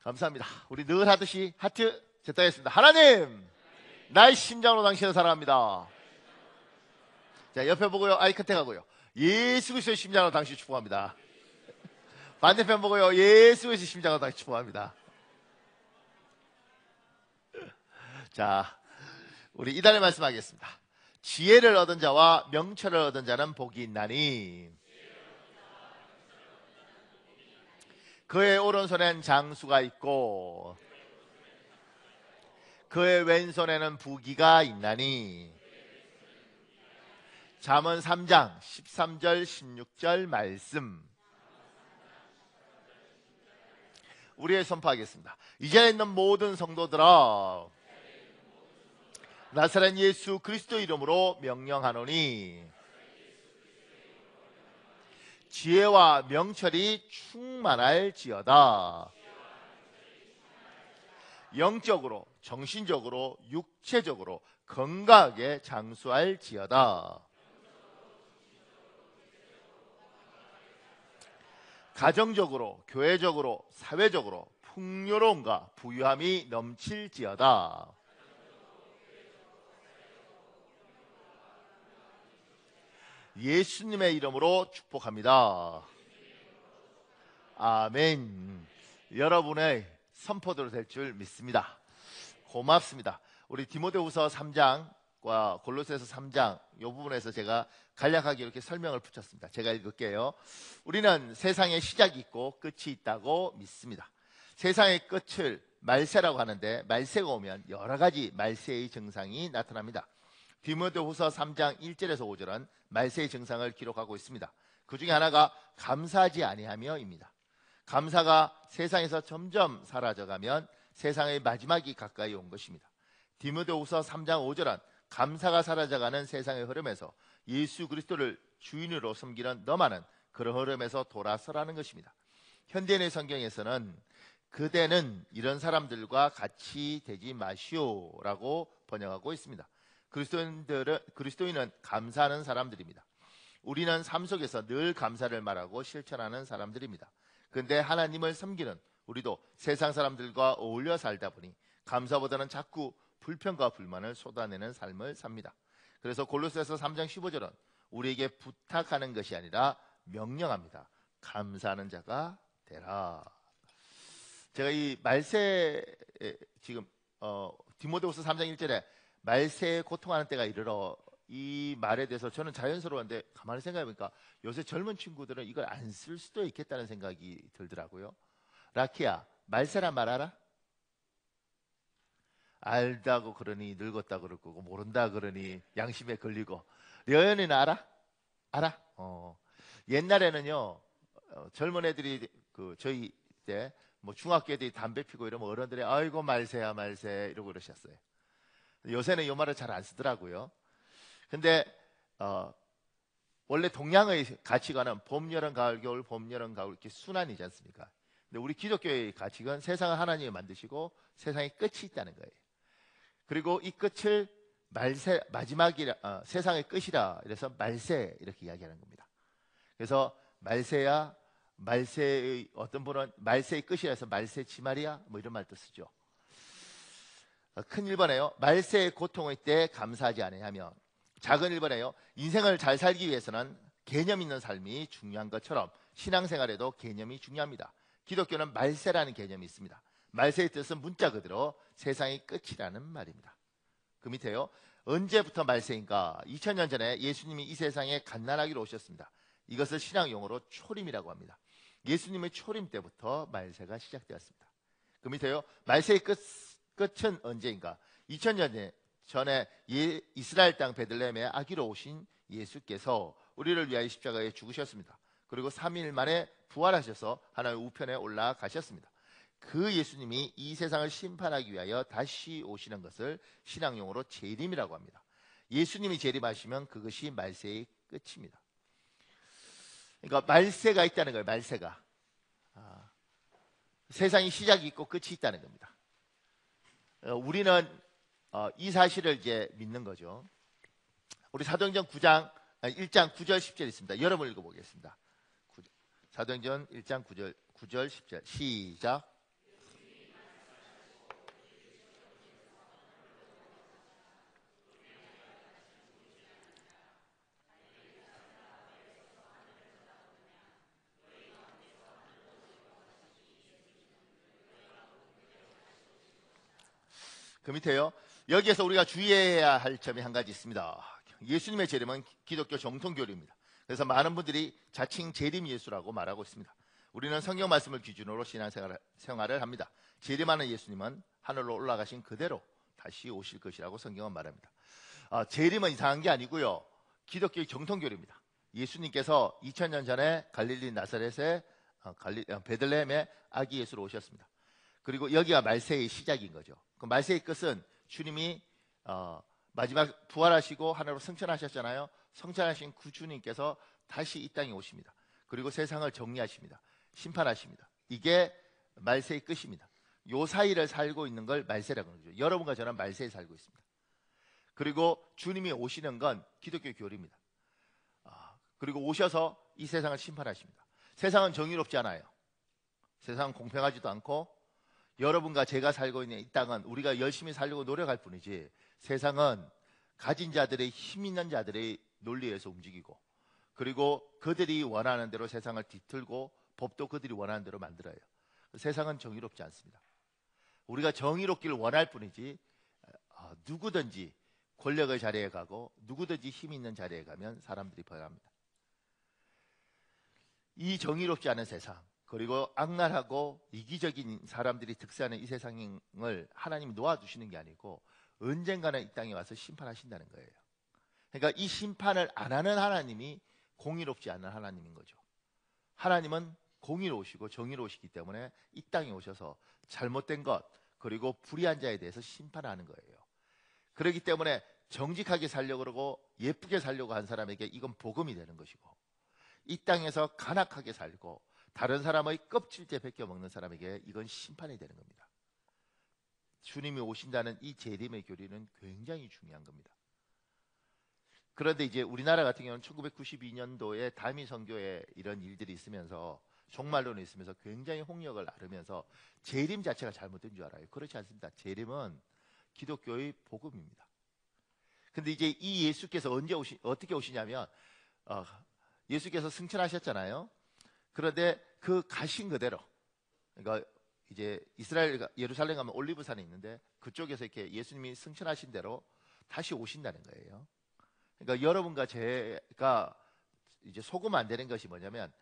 감사합니다. 우리 늘 하듯이 하트 제타겠습니다. 하나님, 나의 심장으로 당신을 사랑합니다. 자, 옆에 보고요. 아이 컨택하고요. 예수 그리스도의 심장으로 당신 축복합니다. 반대편 보고요. 예수 그리스도의 심장으로 당신 축복합니다. 자, 우리 이달의 말씀하겠습니다. 지혜를 얻은 자와 명철을 얻은 자는 복이 있나니 그의 오른손엔 장수가 있고 그의 왼손에는 부귀가 있나니. 잠언 3장 13절 16절 말씀 우리의 선포하겠습니다. 이 자리에 있는 모든 성도들아, 나사렛 예수 그리스도 이름으로 명령하노니 지혜와 명철이 충만할지어다. 영적으로, 정신적으로, 육체적으로 건강하게 장수할지어다. 가정적으로, 교회적으로, 사회적으로 풍요로움과 부유함이 넘칠지어다. 예수님의 이름으로 축복합니다. 아멘. 여러분의 선포대로 될 줄 믿습니다. 고맙습니다. 우리 디모데후서 3장과 골로새서 3장 이 부분에서 제가 간략하게 이렇게 설명을 붙였습니다. 제가 읽을게요. 우리는 세상에 시작이 있고 끝이 있다고 믿습니다. 세상의 끝을 말세라고 하는데, 말세가 오면 여러 가지 말세의 증상이 나타납니다. 디모데후서 3장 1절에서 5절은 말세의 증상을 기록하고 있습니다. 그 중에 하나가 감사하지 아니하며입니다. 감사가 세상에서 점점 사라져가면 세상의 마지막이 가까이 온 것입니다. 디모데후서 3장 5절은 감사가 사라져가는 세상의 흐름에서 예수 그리스도를 주인으로 섬기는 너만은 그런 흐름에서 돌아서라는 것입니다. 현대인의 성경에서는 그대는 이런 사람들과 같이 되지 마시오라고 번역하고 있습니다. 그리스도인은 감사하는 사람들입니다. 우리는 삶 속에서 늘 감사를 말하고 실천하는 사람들입니다. 그런데 하나님을 섬기는 우리도 세상 사람들과 어울려 살다 보니 감사보다는 자꾸 불평과 불만을 쏟아내는 삶을 삽니다. 그래서 골로새서 3장 15절은 우리에게 부탁하는 것이 아니라 명령합니다. 감사하는 자가 되라. 제가 이 말세 지금 디모데후서 3장 1절에 말세에 고통하는 때가 이르러, 이 말에 대해서 저는 자연스러운데 가만히 생각해보니까 요새 젊은 친구들은 이걸 안 쓸 수도 있겠다는 생각이 들더라고요. 라키야, 말세란 말 알아? 알다고 그러니 늙었다 그럴 거고, 모른다 그러니 양심에 걸리고. 여연이는 알아? 알아? 옛날에는요, 젊은 애들이 저희 때 뭐 중학교 애들이 담배 피고 이러면 어른들이 아이고 말세야 말세 이러고 그러셨어요. 요새는 이 말을 잘 안 쓰더라고요. 근데 원래 동양의 가치관은 봄, 여름, 가을, 겨울, 봄, 여름, 가을 이렇게 순환이지 않습니까? 근데 우리 기독교의 가치관, 세상을 하나님이 만드시고 세상에 끝이 있다는 거예요. 그리고 이 끝을 말세, 마지막이라, 세상의 끝이라 이래서 말세 이렇게 이야기하는 겁니다. 그래서 말세야, 말세의 어떤 분은 말세의 끝이라 해서 말세 지말이야 뭐 이런 말도 쓰죠. 큰 1번에요. 말세의 고통의 때 감사하지 아니하며. 작은 1번에요. 인생을 잘 살기 위해서는 개념 있는 삶이 중요한 것처럼 신앙생활에도 개념이 중요합니다. 기독교는 말세라는 개념이 있습니다. 말세의 뜻은 문자 그대로 세상의 끝이라는 말입니다. 그 밑에요. 언제부터 말세인가? 2000년 전에 예수님이 이 세상에 갓난아기로 오셨습니다. 이것을 신앙 용어로 초림이라고 합니다. 예수님의 초림 때부터 말세가 시작되었습니다. 그 밑에요. 말세의 끝은 언제인가? 2000년 전에 이스라엘 땅 베들레헴에 아기로 오신 예수께서 우리를 위하여 십자가에 죽으셨습니다. 그리고 3일 만에 부활하셔서 하나님의 우편에 올라가셨습니다. 그 예수님이 이 세상을 심판하기 위하여 다시 오시는 것을 신앙용어로 재림이라고 합니다. 예수님이 재림하시면 그것이 말세의 끝입니다. 그러니까 말세가 있다는 거예요. 말세가. 세상이 시작이 있고 끝이 있다는 겁니다. 우리는 이 사실을 이제 믿는 거죠. 우리 사도행전 1장 9절 10절 있습니다. 여러분 읽어보겠습니다. 사도행전 1장 9절 10절 시작. 그 밑에요. 여기에서 우리가 주의해야 할 점이 한 가지 있습니다. 예수님의 재림은 기독교 정통교리입니다. 그래서 많은 분들이 자칭 재림 예수라고 말하고 있습니다. 우리는 성경 말씀을 기준으로 신앙생활을 합니다. 재림하는 예수님은 하늘로 올라가신 그대로 다시 오실 것이라고 성경은 말합니다. 재림은 이상한 게 아니고요. 기독교의 정통교리입니다. 예수님께서 2000년 전에 갈릴리 나사렛의 베들레헴의 아기 예수로 오셨습니다. 그리고 여기가 말세의 시작인 거죠. 그 말세의 끝은 주님이 마지막 부활하시고 하늘로 승천하셨잖아요. 승천하신 그 주님께서 다시 이 땅에 오십니다. 그리고 세상을 정리하십니다. 심판하십니다. 이게 말세의 끝입니다. 요 사이를 살고 있는 걸 말세라고 하죠. 여러분과 저는 말세에 살고 있습니다. 그리고 주님이 오시는 건 기독교 교리입니다. 그리고 오셔서 이 세상을 심판하십니다. 세상은 정의롭지 않아요. 세상은 공평하지도 않고 여러분과 제가 살고 있는 이 땅은 우리가 열심히 살려고 노력할 뿐이지 세상은 가진 자들의 힘 있는 자들의 논리에서 움직이고 그리고 그들이 원하는 대로 세상을 뒤틀고 법도 그들이 원하는 대로 만들어요. 세상은 정의롭지 않습니다. 우리가 정의롭기를 원할 뿐이지 누구든지 권력의 자리에 가고 누구든지 힘 있는 자리에 가면 사람들이 변합니다. 이 정의롭지 않은 세상 그리고 악랄하고 이기적인 사람들이 득세하는 이 세상을 하나님이 놓아두시는 게 아니고 언젠가는 이 땅에 와서 심판하신다는 거예요. 그러니까 이 심판을 안 하는 하나님이 공의롭지 않은 하나님인 거죠. 하나님은 공의로우시고 정의로우시기 때문에 이 땅에 오셔서 잘못된 것 그리고 불의한 자에 대해서 심판하는 거예요. 그렇기 때문에 정직하게 살려고 그러고 예쁘게 살려고 한 사람에게 이건 복음이 되는 것이고 이 땅에서 간악하게 살고 다른 사람의 껍질째 벗겨 먹는 사람에게 이건 심판이 되는 겁니다. 주님이 오신다는 이 재림의 교리는 굉장히 중요한 겁니다. 그런데 이제 우리나라 같은 경우는 1992년도에 다미 선교에 이런 일들이 있으면서 종말론이 있으면서 굉장히 홍역을 앓으면서 재림 자체가 잘못된 줄 알아요. 그렇지 않습니다. 재림은 기독교의 복음입니다. 근데 이제 이 예수께서 어떻게 오시냐면 예수께서 승천하셨잖아요. 그런데 그 가신 그대로 그러니까 이제 이스라엘 예루살렘 가면 올리브산이 있는데 그쪽에서 이렇게 예수님이 승천하신 대로 다시 오신다는 거예요. 그러니까 여러분과 제가 이제 속으면 안 되는 것이 뭐냐면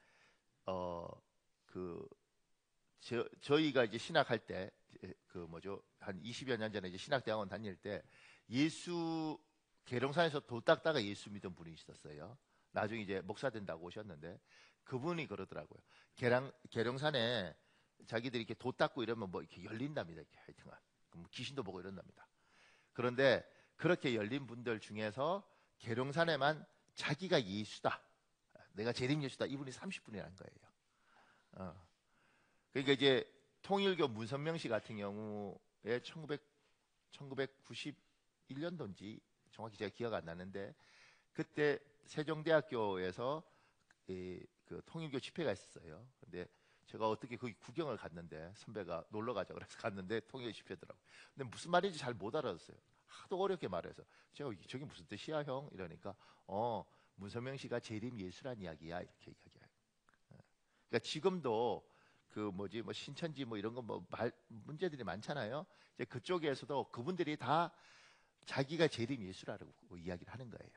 저희가 이제 신학할 때 한 20여 년 전에 이제 신학대학원 다닐 때 예수 계룡산에서 도 닦다가 예수 믿은 분이 있었어요. 나중에 이제 목사 된다고 오셨는데 그분이 그러더라고요. 계룡산에 자기들이 이렇게 도 닦고 이러면 뭐 이렇게 열린답니다. 이렇게 하여튼간 귀신도 보고 이런답니다. 그런데 그렇게 열린 분들 중에서 계룡산에만 자기가 예수다, 내가 재림 예수다, 이분이 30분이라는 거예요. 그러니까 이제 통일교 문선명 씨 같은 경우에 1991년도인지 정확히 제가 기억 안 나는데 그때 세종대학교에서 그 통일교 집회가 있었어요. 근데 제가 어떻게 거기 구경을 갔는데 선배가 놀러 가자 그래서 갔는데 통일교 집회더라고요. 근데 무슨 말인지 잘 못 알아듣었어요. 하도 어렵게 말해서 제가 저게 무슨 뜻이야 형? 이러니까 문선명 씨가 재림 예수란 이야기야 이렇게 이야기해요. 그러니까 지금도 뭐 신천지 뭐 이런 거 문제들이 많잖아요. 이제 그쪽에서도 그분들이 다 자기가 재림 예수라고 이야기를 하는 거예요.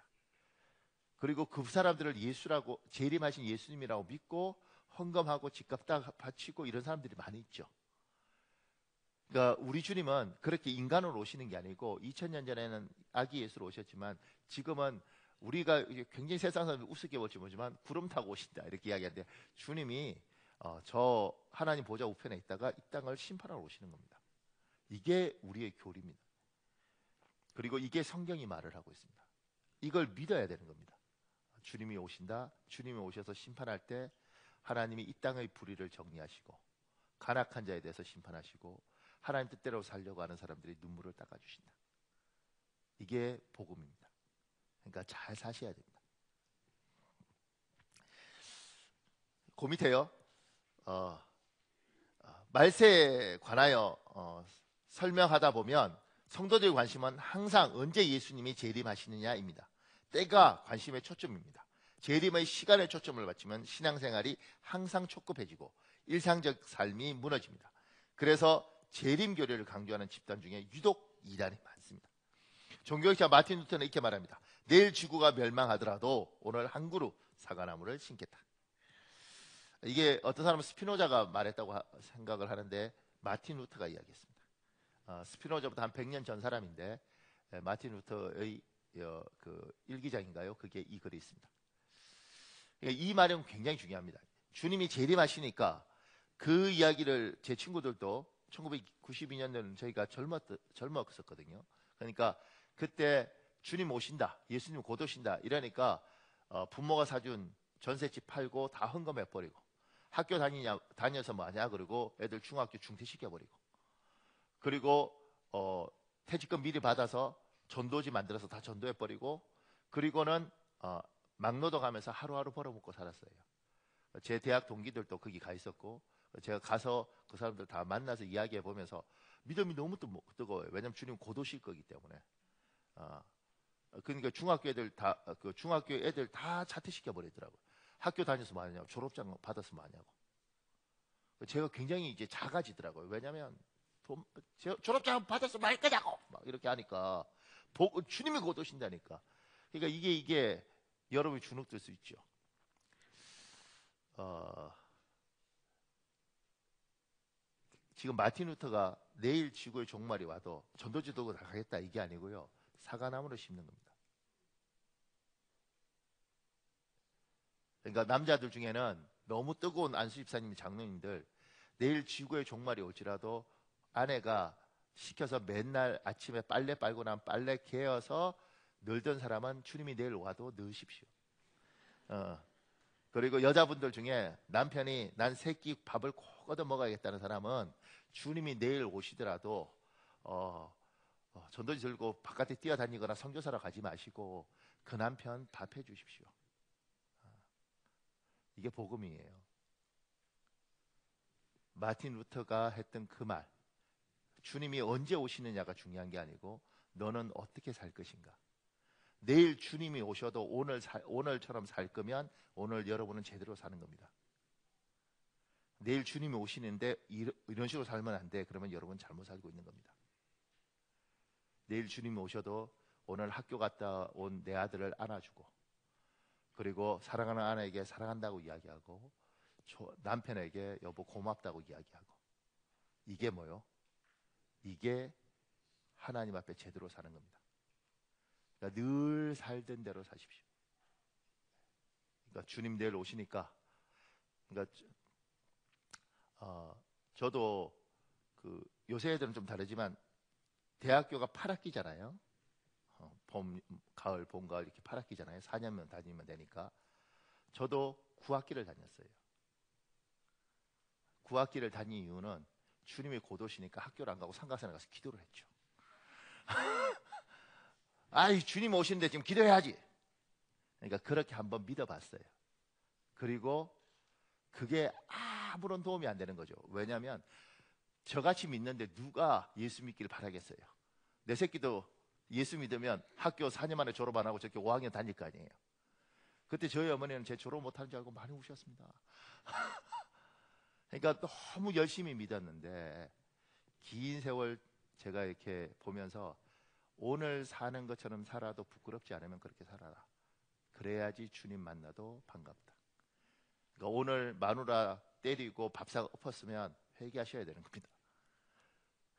그리고 그 사람들을 예수라고 재림하신 예수님이라고 믿고 헌금하고 집값 다 바치고 이런 사람들이 많이 있죠. 그러니까 우리 주님은 그렇게 인간으로 오시는 게 아니고 2000년 전에는 아기 예수로 오셨지만 지금은 우리가 굉장히 세상 사람들 우습게 볼지 모르지만 구름 타고 오신다 이렇게 이야기하는데 주님이 저 하나님 보좌 우편에 있다가 이 땅을 심판하러 오시는 겁니다. 이게 우리의 교리입니다. 그리고 이게 성경이 말을 하고 있습니다. 이걸 믿어야 되는 겁니다. 주님이 오신다. 주님이 오셔서 심판할 때 하나님이 이 땅의 불의를 정리하시고 간악한 자에 대해서 심판하시고 하나님 뜻대로 살려고 하는 사람들이 눈물을 닦아주신다. 이게 복음입니다. 그러니까 잘 사셔야 됩니다. 그 밑에요. 말세에 관하여 설명하다 보면 성도들의 관심은 항상 언제 예수님이 재림하시느냐입니다. 때가 관심의 초점입니다. 재림의 시간에 초점을 맞추면 신앙생활이 항상 촉급해지고 일상적 삶이 무너집니다. 그래서 재림 교리를 강조하는 집단 중에 유독 이단이 많습니다. 종교학자 마틴 루터는 이렇게 말합니다. 내일 지구가 멸망하더라도 오늘 한 그루 사과나무를 심겠다. 이게 어떤 사람은 스피노자가 말했다고 생각을 하는데 마틴 루터가 이야기했습니다. 스피노자부터 한 100년 전 사람인데 마틴 루터의 그 일기장인가요? 그게 이 글이 있습니다. 이 말은 굉장히 중요합니다. 주님이 재림하시니까 그 이야기를 제 친구들도 1992년도는 저희가 젊었었거든요. 그러니까 그때 주님 오신다, 예수님 곧 오신다 이러니까 부모가 사준 전셋집 팔고 다 헌금해버리고 학교 다녀서 뭐하냐 그러고 애들 중학교 중퇴시켜버리고 그리고 퇴직금 미리 받아서 전도지 만들어서 다 전도해버리고 그리고는 막노동 하면서 하루하루 벌어먹고 살았어요. 제 대학 동기들도 거기 가 있었고 제가 가서 그 사람들 다 만나서 이야기해 보면서 믿음이 너무 뜨거워요. 왜냐하면 주님 곧 오실 거기 때문에. 그러니까 중학교 애들 다 자퇴시켜 버리더라고요. 학교 다녀서 뭐 하냐고, 졸업장 받아서 뭐 하냐고. 제가 굉장히 이제 작아지더라고요. 왜냐하면 졸업장 받아서 뭐 할 거냐고 막 이렇게 하니까 주님이 곧 오신다니까. 그러니까 이게 여러분이 주눅들 수 있죠. 지금 마틴 루터가 내일 지구의 종말이 와도 전도지 들고 나가겠다 이게 아니고요. 사과나무를 심는 겁니다. 그러니까 남자들 중에는 너무 뜨거운 안수 집사님, 장로님들 내일 지구의 종말이 올지라도 아내가 시켜서 맨날 아침에 빨래 빨고 난 빨래 개어서 널던 사람은 주님이 내일 와도 넣으십시오. 그리고 여자분들 중에 남편이 난 새끼 밥을 꼭 얻어 먹어야겠다는 사람은 주님이 내일 오시더라도 전도지 들고 바깥에 뛰어다니거나 선교사로 가지 마시고 그 남편 밥해 주십시오. 이게 복음이에요. 마틴 루터가 했던 그 말, 주님이 언제 오시느냐가 중요한 게 아니고 너는 어떻게 살 것인가. 내일 주님이 오셔도 오늘처럼 살 거면 오늘 여러분은 제대로 사는 겁니다. 내일 주님이 오시는데 이런 식으로 살면 안 돼. 그러면 여러분 잘못 살고 있는 겁니다. 내일 주님이 오셔도 오늘 학교 갔다 온 내 아들을 안아주고 그리고 사랑하는 아내에게 사랑한다고 이야기하고 남편에게 여보 고맙다고 이야기하고 이게 뭐요? 이게 하나님 앞에 제대로 사는 겁니다. 그러니까 늘 살던 대로 사십시오. 그러니까 주님 내일 오시니까 그러니까 저도 요새 애들은 좀 다르지만 대학교가 8학기잖아요. 봄, 가을, 봄, 가을 이렇게 8학기잖아요. 4년만 다니면 되니까. 저도 9학기를 다녔어요. 9학기를 다닌 이유는 주님이 곧 오시니까 학교를 안 가고 삼각산에 가서 기도를 했죠. 아이 주님 오시는데 지금 기도해야지. 그러니까 그렇게 한번 믿어봤어요. 그리고 그게 아무런 도움이 안 되는 거죠. 왜냐하면 저같이 믿는데 누가 예수 믿기를 바라겠어요. 내 새끼도 예수 믿으면 학교 4년 만에 졸업 안 하고 저렇게 5학년 다닐 거 아니에요. 그때 저희 어머니는 제 졸업 못하는 줄 알고 많이 우셨습니다. 그러니까 너무 열심히 믿었는데 긴 세월 제가 이렇게 보면서 오늘 사는 것처럼 살아도 부끄럽지 않으면 그렇게 살아라. 그래야지 주님 만나도 반갑다. 그러니까 오늘 마누라 때리고 밥상 엎었으면 회개하셔야 되는 겁니다.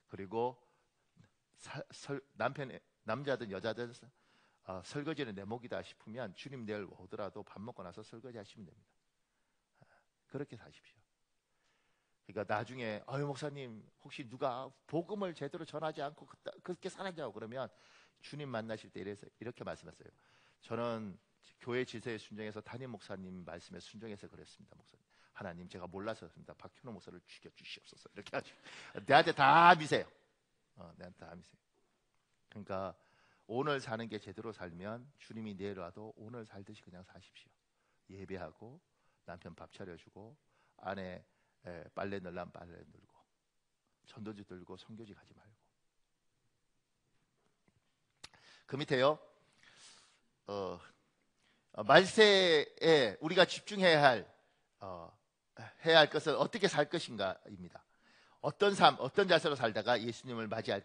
그리고 남자든 여자든 설거지는 내 몫이다 싶으면 주님 내일 오더라도 밥 먹고 나서 설거지 하시면 됩니다. 그렇게 사십시오. 그러니까 나중에 목사님 혹시 누가 복음을 제대로 전하지 않고 그렇게 살았냐고 그러면 주님 만나실 때 이렇게 말씀하세요. 저는 교회 질서에 순종해서 담임 목사님 말씀에 순종해서 그랬습니다. 목사님, 하나님 제가 몰라서 그렇습니다. 박현호 목사를 죽여주시옵소서. 이렇게 하시고 내한테 다 미세요. 내한테 다 미세요. 그러니까 오늘 사는 게 제대로 살면 주님이 내일 와도 오늘 살듯이 그냥 사십시오. 예배하고 남편 밥 차려주고 아내 빨래 넣으려면 빨래 넣고 전도지 들고 선교지 가지 말고. 그 밑에요. 말세에 우리가 집중해야 할 것은 어떻게 살 것인가입니다. 어떤 삶, 어떤 자세로 살다가 예수님을 맞이할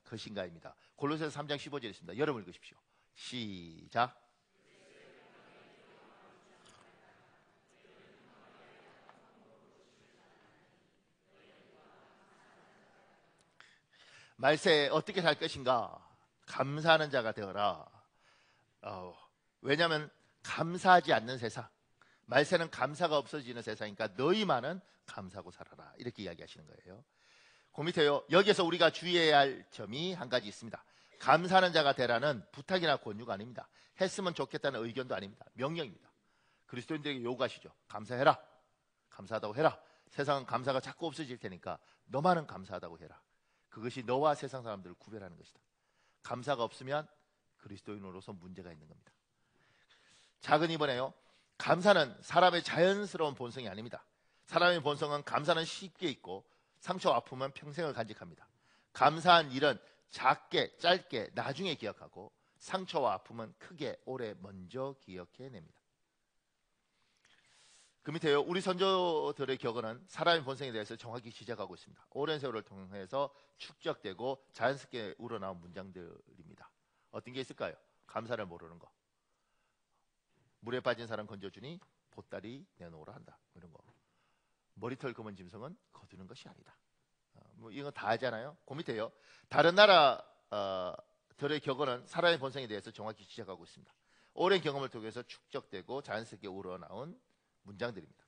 것인가입니다. 골로새서 3장 15절에 있습니다. 여러분 읽으십시오. 시작. 말세 어떻게 살 것인가? 감사하는 자가 되어라. 왜냐하면 감사하지 않는 세상, 말세는 감사가 없어지는 세상이니까 너희만은 감사하고 살아라, 이렇게 이야기하시는 거예요. 그 밑에요, 여기에서 우리가 주의해야 할 점이 한 가지 있습니다. 감사하는 자가 되라는 부탁이나 권유가 아닙니다. 했으면 좋겠다는 의견도 아닙니다. 명령입니다. 그리스도인들에게 요구하시죠. 감사해라. 감사하다고 해라. 세상은 감사가 자꾸 없어질 테니까 너만은 감사하다고 해라. 그것이 너와 세상 사람들을 구별하는 것이다. 감사가 없으면 그리스도인으로서 문제가 있는 겁니다. 작은 이번에요, 감사는 사람의 자연스러운 본성이 아닙니다. 사람의 본성은 감사는 쉽게 있고 상처와 아픔은 평생을 간직합니다. 감사한 일은 작게 짧게 나중에 기억하고 상처와 아픔은 크게 오래 먼저 기억해냅니다. 그 밑에요, 우리 선조들의 격언은 사람의 본성에 대해서 정확히 지적하고 있습니다. 오랜 세월을 통해서 축적되고 자연스럽게 우러나온 문장들입니다. 어떤 게 있을까요? 감사를 모르는 거, 물에 빠진 사람 건져주니 보따리 내놓으라 한다, 이런 거. 머리털 검은 짐승은 거두는 것이 아니다. 뭐 이건 다 하잖아요. 그 밑에요, 다른 나라들의 격언은 사람의 본성에 대해서 정확히 지적하고 있습니다. 오랜 경험을 통해서 축적되고 자연스럽게 우러나온 문장들입니다.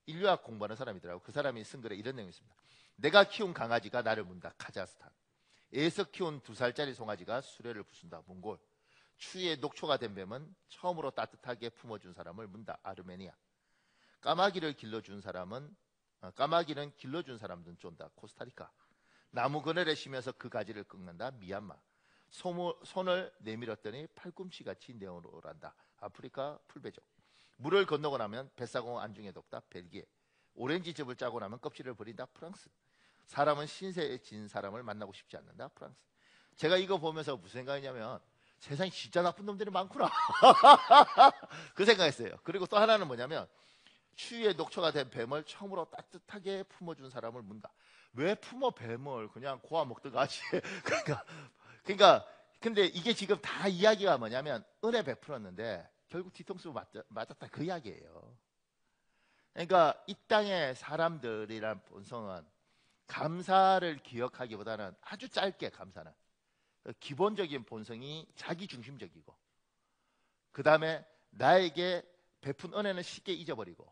인류학 공부하는 사람이더라고요. 그 사람이 쓴 글에 이런 내용이 있습니다. 내가 키운 강아지가 나를 문다. 카자흐스탄. 애에서 키운 2살짜리 송아지가 수레를 부순다. 몽골. 추위에 녹초가 된 뱀은 처음으로 따뜻하게 품어준 사람을 문다. 아르메니아. 까마귀는 길러준 사람은 쫀다. 코스타리카. 나무 그늘에 쉬면서 그 가지를 꺾는다. 미얀마. 손을 내밀었더니 팔꿈치같이 내어놓으란다. 아프리카 풀베족. 물을 건너고 나면 뱃사공 안중에 덮다. 벨기에. 오렌지즙을 짜고 나면 껍질을 버린다. 프랑스. 사람은 신세에 진 사람을 만나고 싶지 않는다. 프랑스. 제가 이거 보면서 무슨 생각이냐면, 세상에 진짜 나쁜 놈들이 많구나. 그 생각했어요. 그리고 또 하나는 뭐냐면, 추위에 녹초가 된 뱀을 처음으로 따뜻하게 품어준 사람을 문다. 왜 품어 뱀을 그냥 고아 먹든가 하지? 근데 이게 지금 다 이야기가 뭐냐면, 은혜 베풀었는데 결국 뒤통수 맞았다, 그 이야기예요. 그러니까 이 땅의 사람들이란 본성은 감사를 기억하기보다는 아주 짧게, 감사는 기본적인 본성이 자기중심적이고, 그 다음에 나에게 베푼 은혜는 쉽게 잊어버리고,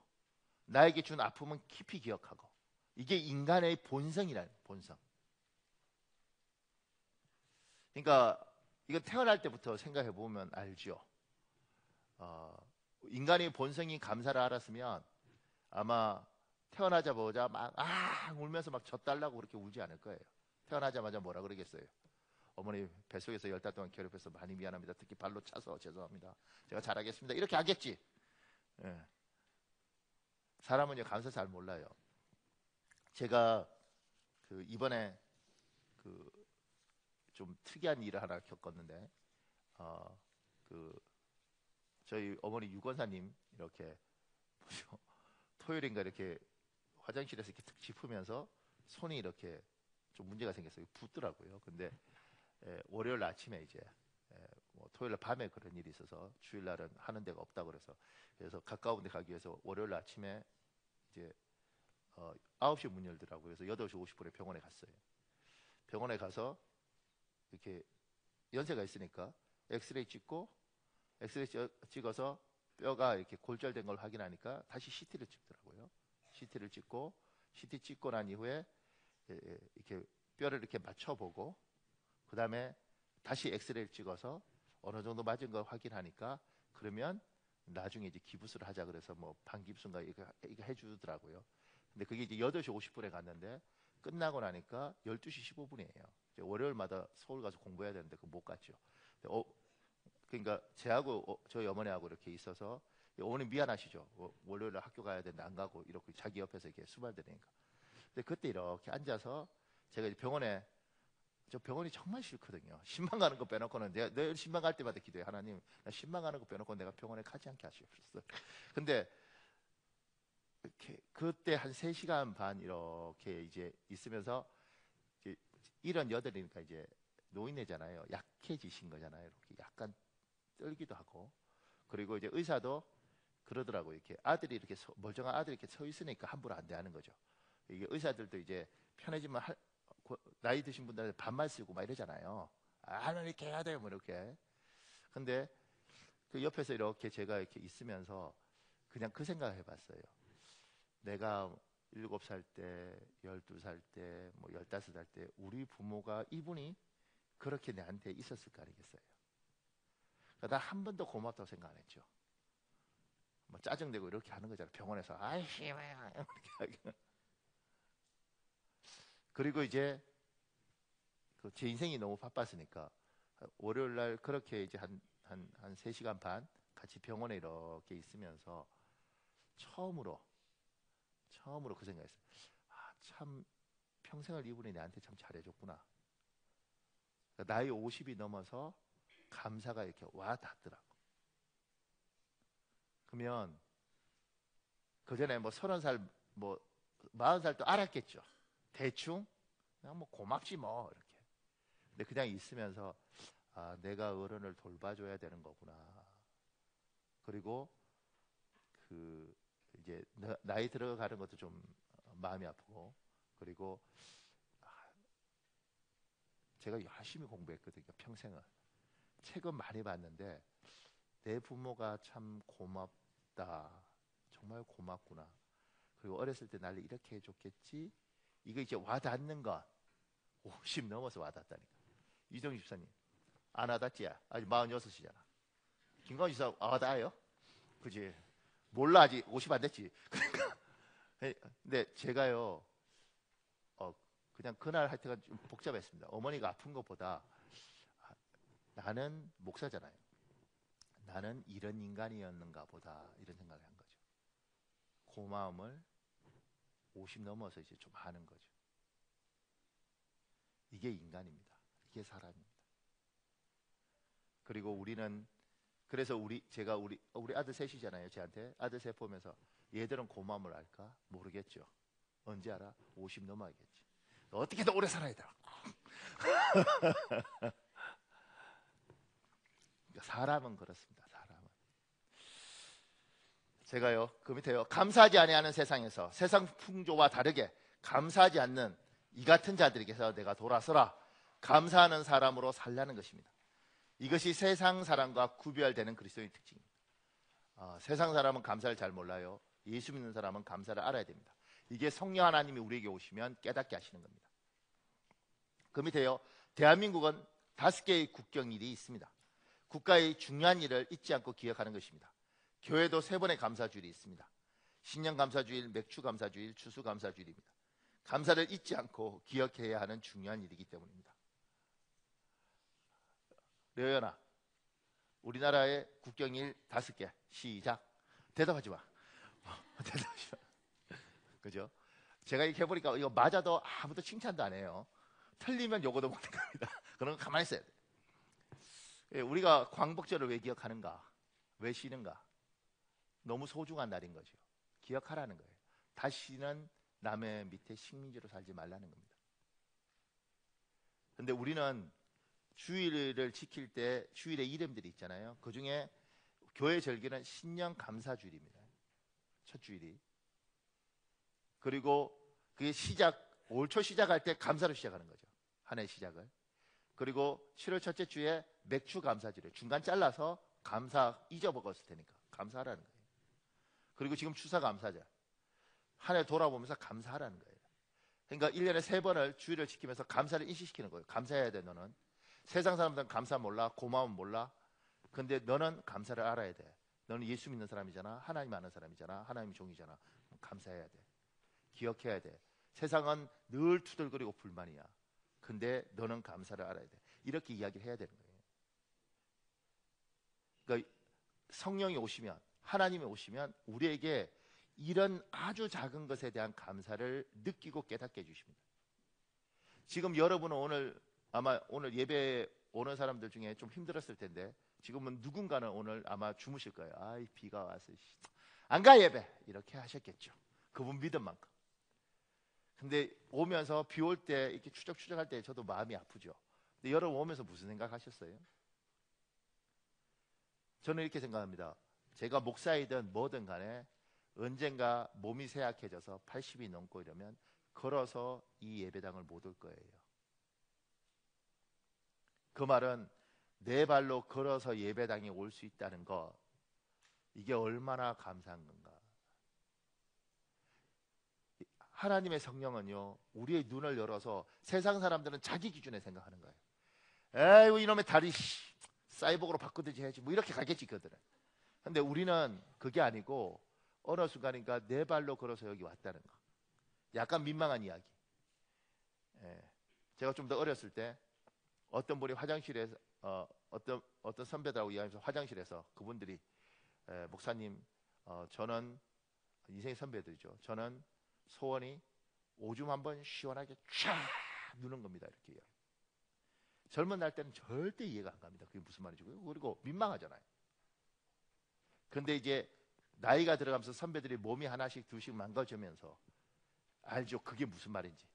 나에게 준 아픔은 깊이 기억하고, 이게 인간의 본성이라는, 본성. 그러니까 이거 태어날 때부터 생각해 보면 알죠. 인간의 본성이 감사를 알았으면 아마 태어나자마자 막 울면서 막 젖달라고 그렇게 울지 않을 거예요. 태어나자마자 뭐라 그러겠어요? 어머니 뱃속에서 10달 동안 괴롭혀서 많이 미안합니다. 특히 발로 차서 죄송합니다. 제가 잘하겠습니다. 이렇게 하겠지. 예. 사람은요, 감사 잘 몰라요. 제가 이번에 좀 특이한 일을 하나 겪었는데, 저희 어머니 유권사님 이렇게 토요일인가 이렇게 화장실에서 이렇게 툭 짚으면서 손이 이렇게 좀 문제가 생겼어요. 붓더라고요. 근데 월요일 아침에 이제 뭐 토요일 밤에 그런 일이 있어서 주일날은 하는 데가 없다고 그래서 가까운 데 가기 위해서 월요일 아침에 이제 9시 문 열더라고요. 그래서 8시 50분에 병원에 갔어요. 병원에 가서 이렇게 연세가 있으니까 엑스레이 찍어서 뼈가 이렇게 골절된 걸 확인하니까 다시 CT를 찍더라고요. CT를 찍고 난 이후에 이렇게 뼈를 이렇게 맞춰보고, 그 다음에 다시 엑스레이를 찍어서 어느 정도 맞은 걸 확인하니까, 그러면 나중에 이제 기부스를 하자 그래서 뭐 반기부스인가 이거 해주더라고요. 근데 그게 이제 8시 50분에 갔는데 끝나고 나니까 12시 15분이에요. 월요일마다 서울 가서 공부해야 되는데 그거 못 갔죠. 그러니까 제하고 저희 어머니하고 이렇게 있어서, 어머니 미안하시죠. 월요일에 학교 가야 되는데 안 가고, 이렇게 자기 옆에서 이렇게 수발대니까. 근데 그때 이렇게 앉아서 제가 이제 저 병원이 정말 싫거든요. 신방 가는 거 빼놓고는, 내가 늘 신방 갈 때마다 기도해. 하나님, 나 신방 가는 거 빼놓고 내가 병원에 가지 않게 하시옵소서. 근데 이렇게 그때 한 3시간 반 이렇게 이제 있으면서 78이니까 이제 노인네잖아요. 약해지신 거잖아요. 이렇게 약간 떨기도 하고. 그리고 이제 의사도 그러더라고요. 이렇게 아들이 이렇게 멀쩡한 아들이 이렇게 서 있으니까 함부로 안 대하는 거죠. 이게 의사들도 이제 편해지면 나이 드신 분들 반말 쓰고 막 이러잖아요. 는 이렇게 해야 돼요, 뭐 이렇게. 근데 그 옆에서 이렇게 제가 이렇게 있으면서 그냥 그 생각을 해봤어요. 내가 7살 때, 12살 때, 뭐 15살 때 우리 부모가 이분이 그렇게 내한테 있었을 거 아니겠어요. 나 한 번도 고맙다고 생각 안 했죠. 뭐 짜증내고 이렇게 하는 거잖아요. 병원에서 아이씨 이렇게 그리고 이제 제 인생이 너무 바빴으니까 월요일 날 그렇게 이제 한 3시간 반 같이 병원에 이렇게 있으면서 처음으로 그 생각했어요. 참 평생을 이분이 내한테 참 잘해줬구나. 나이 50이 넘어서 감사가 이렇게 와 닿더라고. 그러면 그 전에 뭐 30살 뭐 40살도 알았겠죠. 대충 그냥 뭐 고맙지 뭐 이렇게. 근데 그냥 있으면서 내가 어른을 돌봐줘야 되는 거구나. 그리고 그 이제 나이 들어가는 것도 좀 마음이 아프고, 그리고 제가 열심히 공부했거든요. 평생을 책은 많이 봤는데 내 부모가 참 고맙다, 정말 고맙구나. 그리고 어렸을 때 나를 이렇게 해줬겠지. 이거 이제 와닿는 건 50 넘어서 와닿다니까. 이정희 집사님 안 와닿지? 아직 46이잖아. 김광희 집사 와닿아요? 그지? 몰라, 아직 50 안 됐지. 그러니까 근데 제가요 그냥 그날 하여튼 좀 복잡했습니다. 어머니가 아픈 것보다 나는 목사잖아요. 나는 이런 인간이었는가 보다, 이런 생각을 한 거죠. 고마움을 50 넘어서 이제 좀 하는 거죠. 이게 인간입니다. 이게 사람입니다. 그리고 우리는 그래서 제가 우리 아들 셋이잖아요. 제한테 아들 셋 보면서 얘들은 고마움을 알까? 모르겠죠. 언제 알아? 50 넘어야겠지. 어떻게든 오래 살아야 돼. 사람은 그렇습니다. 사람은. 제가요 그 밑에요, 감사하지 아니하는 세상에서 세상 풍조와 다르게 감사하지 않는 이 같은 자들에게서 내가 돌아서라. 감사하는 사람으로 살라는 것입니다. 이것이 세상 사람과 구별되는 그리스도의 특징입니다. 세상 사람은 감사를 잘 몰라요. 예수 믿는 사람은 감사를 알아야 됩니다. 이게 성령 하나님이 우리에게 오시면 깨닫게 하시는 겁니다. 그 밑에요, 대한민국은 5개의 국경일이 있습니다. 국가의 중요한 일을 잊지 않고 기억하는 것입니다. 교회도 3번의 감사주일이 있습니다. 신년 감사주일, 맥주 감사주일, 추수 감사주일입니다. 감사를 잊지 않고 기억해야 하는 중요한 일이기 때문입니다. 려연아, 우리나라의 국경일 5개 시작. 대답하지 마. 대답하지 마. 그죠? 제가 이렇게 해보니까 이거 맞아도 아무도 칭찬도 안 해요. 틀리면 요거도 못할 겁니다. 그런 거 가만히 있어야 돼. 우리가 광복절을 왜 기억하는가? 왜 쉬는가? 너무 소중한 날인 거죠. 기억하라는 거예요. 다시는 남의 밑에 식민지로 살지 말라는 겁니다. 근데 우리는 주일을 지킬 때 주일의 이름들이 있잖아요. 그 중에 교회 절기는 신년 감사주일입니다. 첫 주일이. 그리고 그게 올 초 시작할 때 감사로 시작하는 거죠. 한 해 시작을. 그리고 7월 첫째 주에 맥주 감사주일, 중간 잘라서 감사 잊어먹었을 테니까 감사하라는 거예요. 그리고 지금 추사 감사절, 한 해 돌아보면서 감사하라는 거예요. 그러니까 1년에 3번을 주일을 지키면서 감사를 인식시키는 거예요. 감사해야 돼. 너는 세상 사람들은 감사 몰라, 고마움 몰라. 근데 너는 감사를 알아야 돼. 너는 예수 믿는 사람이잖아. 하나님 아는 사람이잖아. 하나님 종이잖아. 감사해야 돼. 기억해야 돼. 세상은 늘 투덜거리고 불만이야. 근데 너는 감사를 알아야 돼. 이렇게 이야기를 해야 되는 거예요. 그러니까 성령이 오시면, 하나님이 오시면 우리에게 이런 아주 작은 것에 대한 감사를 느끼고 깨닫게 해주십니다. 지금 여러분은 아마 오늘 예배 오는 사람들 중에 좀 힘들었을 텐데 지금은 누군가는 오늘 아마 주무실 거예요. 아이, 비가 와서 안 가 예배, 이렇게 하셨겠죠. 그분 믿음 만큼. 근데 오면서 비 올 때 이렇게 추적추적할 때 저도 마음이 아프죠. 근데 여러분 오면서 무슨 생각하셨어요? 저는 이렇게 생각합니다. 제가 목사이든 뭐든 간에 언젠가 몸이 쇠약해져서 80이 넘고 이러면 걸어서 이 예배당을 못 올 거예요. 그 말은 내 발로 걸어서 예배당에 올 수 있다는 거, 이게 얼마나 감사한 건가. 하나님의 성령은요, 우리의 눈을 열어서 세상 사람들은 자기 기준에 생각하는 거예요. 에이 이놈의 다리 사이복으로 바꾸든지 해야지 뭐 이렇게 가겠지 그들은. 근데 우리는 그게 아니고 어느 순간인가 내 발로 걸어서 여기 왔다는 거. 약간 민망한 이야기. 예. 제가 좀 더 어렸을 때 어떤 분이 화장실에서 어떤 선배들하고 이야기하면서 화장실에서 그분들이 목사님, 저는 인생의 선배들이죠. 저는 소원이 오줌 한번 시원하게 쫙 누는 겁니다. 이렇게요. 젊은 날 때는 절대 이해가 안 갑니다. 그게 무슨 말인지. 그리고 민망하잖아요. 근데 이제 나이가 들어가면서 선배들이 몸이 하나씩 둘씩 망가지면서 알죠. 그게 무슨 말인지.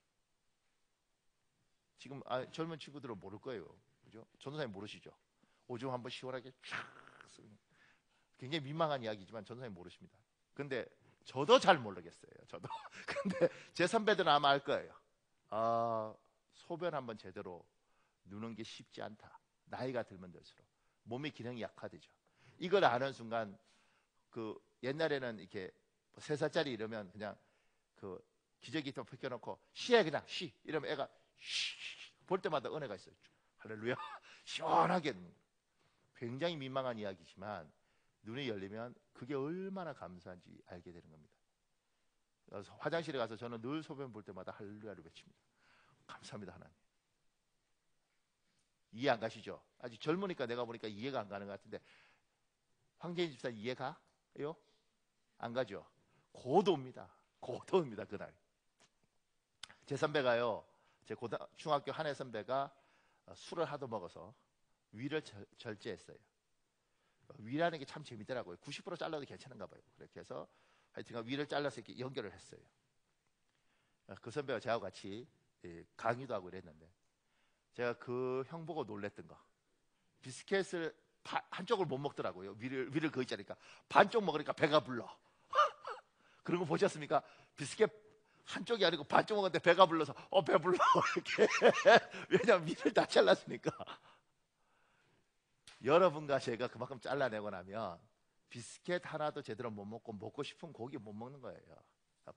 지금 젊은 친구들은 모를 거예요. 그죠? 전도사님 모르시죠? 오줌 한번 시원하게 쫙 쓰는. 굉장히 민망한 이야기지만 전도사님 모르십니다. 근데 저도 잘 모르겠어요. 저도. 근데 제 선배들은 아마 알 거예요. 소변 한번 제대로 누는 게 쉽지 않다. 나이가 들면 들수록 몸의 기능이 약화되죠. 이걸 아는 순간 그 옛날에는 이렇게 3살짜리 이러면 그냥 그 기저귀 좀 벗겨놓고 쉬해 그냥 쉬 이러면 애가 볼 때마다 은혜가 있어요. 할렐루야. 시원하게. 굉장히 민망한 이야기지만 눈이 열리면 그게 얼마나 감사한지 알게 되는 겁니다. 그래서 화장실에 가서 저는 늘 소변 볼 때마다 할렐루야를 외칩니다. 감사합니다 하나님. 이해 안 가시죠? 아직 젊으니까 내가 보니까 이해가 안 가는 것 같은데 황재인 집사 이해가요? 안 가죠? 고도입니다. 고도입니다. 그날 제 선배가요, 제 중학교 한 해 선배가 술을 하도 먹어서 위를 절제했어요. 위라는 게 참 재밌더라고요. 90% 잘라도 괜찮은가 봐요. 그렇게 해서 하여튼 위를 잘라서 이렇게 연결을 했어요. 그 선배가 저하고 같이 강의도 하고 이랬는데 제가 그 형 보고 놀랬던 거, 비스켓을 한쪽을 못 먹더라고요. 위를 그어 있자니까 반쪽 먹으니까 배가 불러. 그런 거 보셨습니까? 비스켓 한쪽이 아니고 반쪽 먹었는데 배가 불러서 배불러 이렇게. 왜냐면 위를 다 잘랐으니까. 여러분과 제가 그만큼 잘라내고 나면 비스켓 하나도 제대로 못 먹고 싶은 고기 못 먹는 거예요.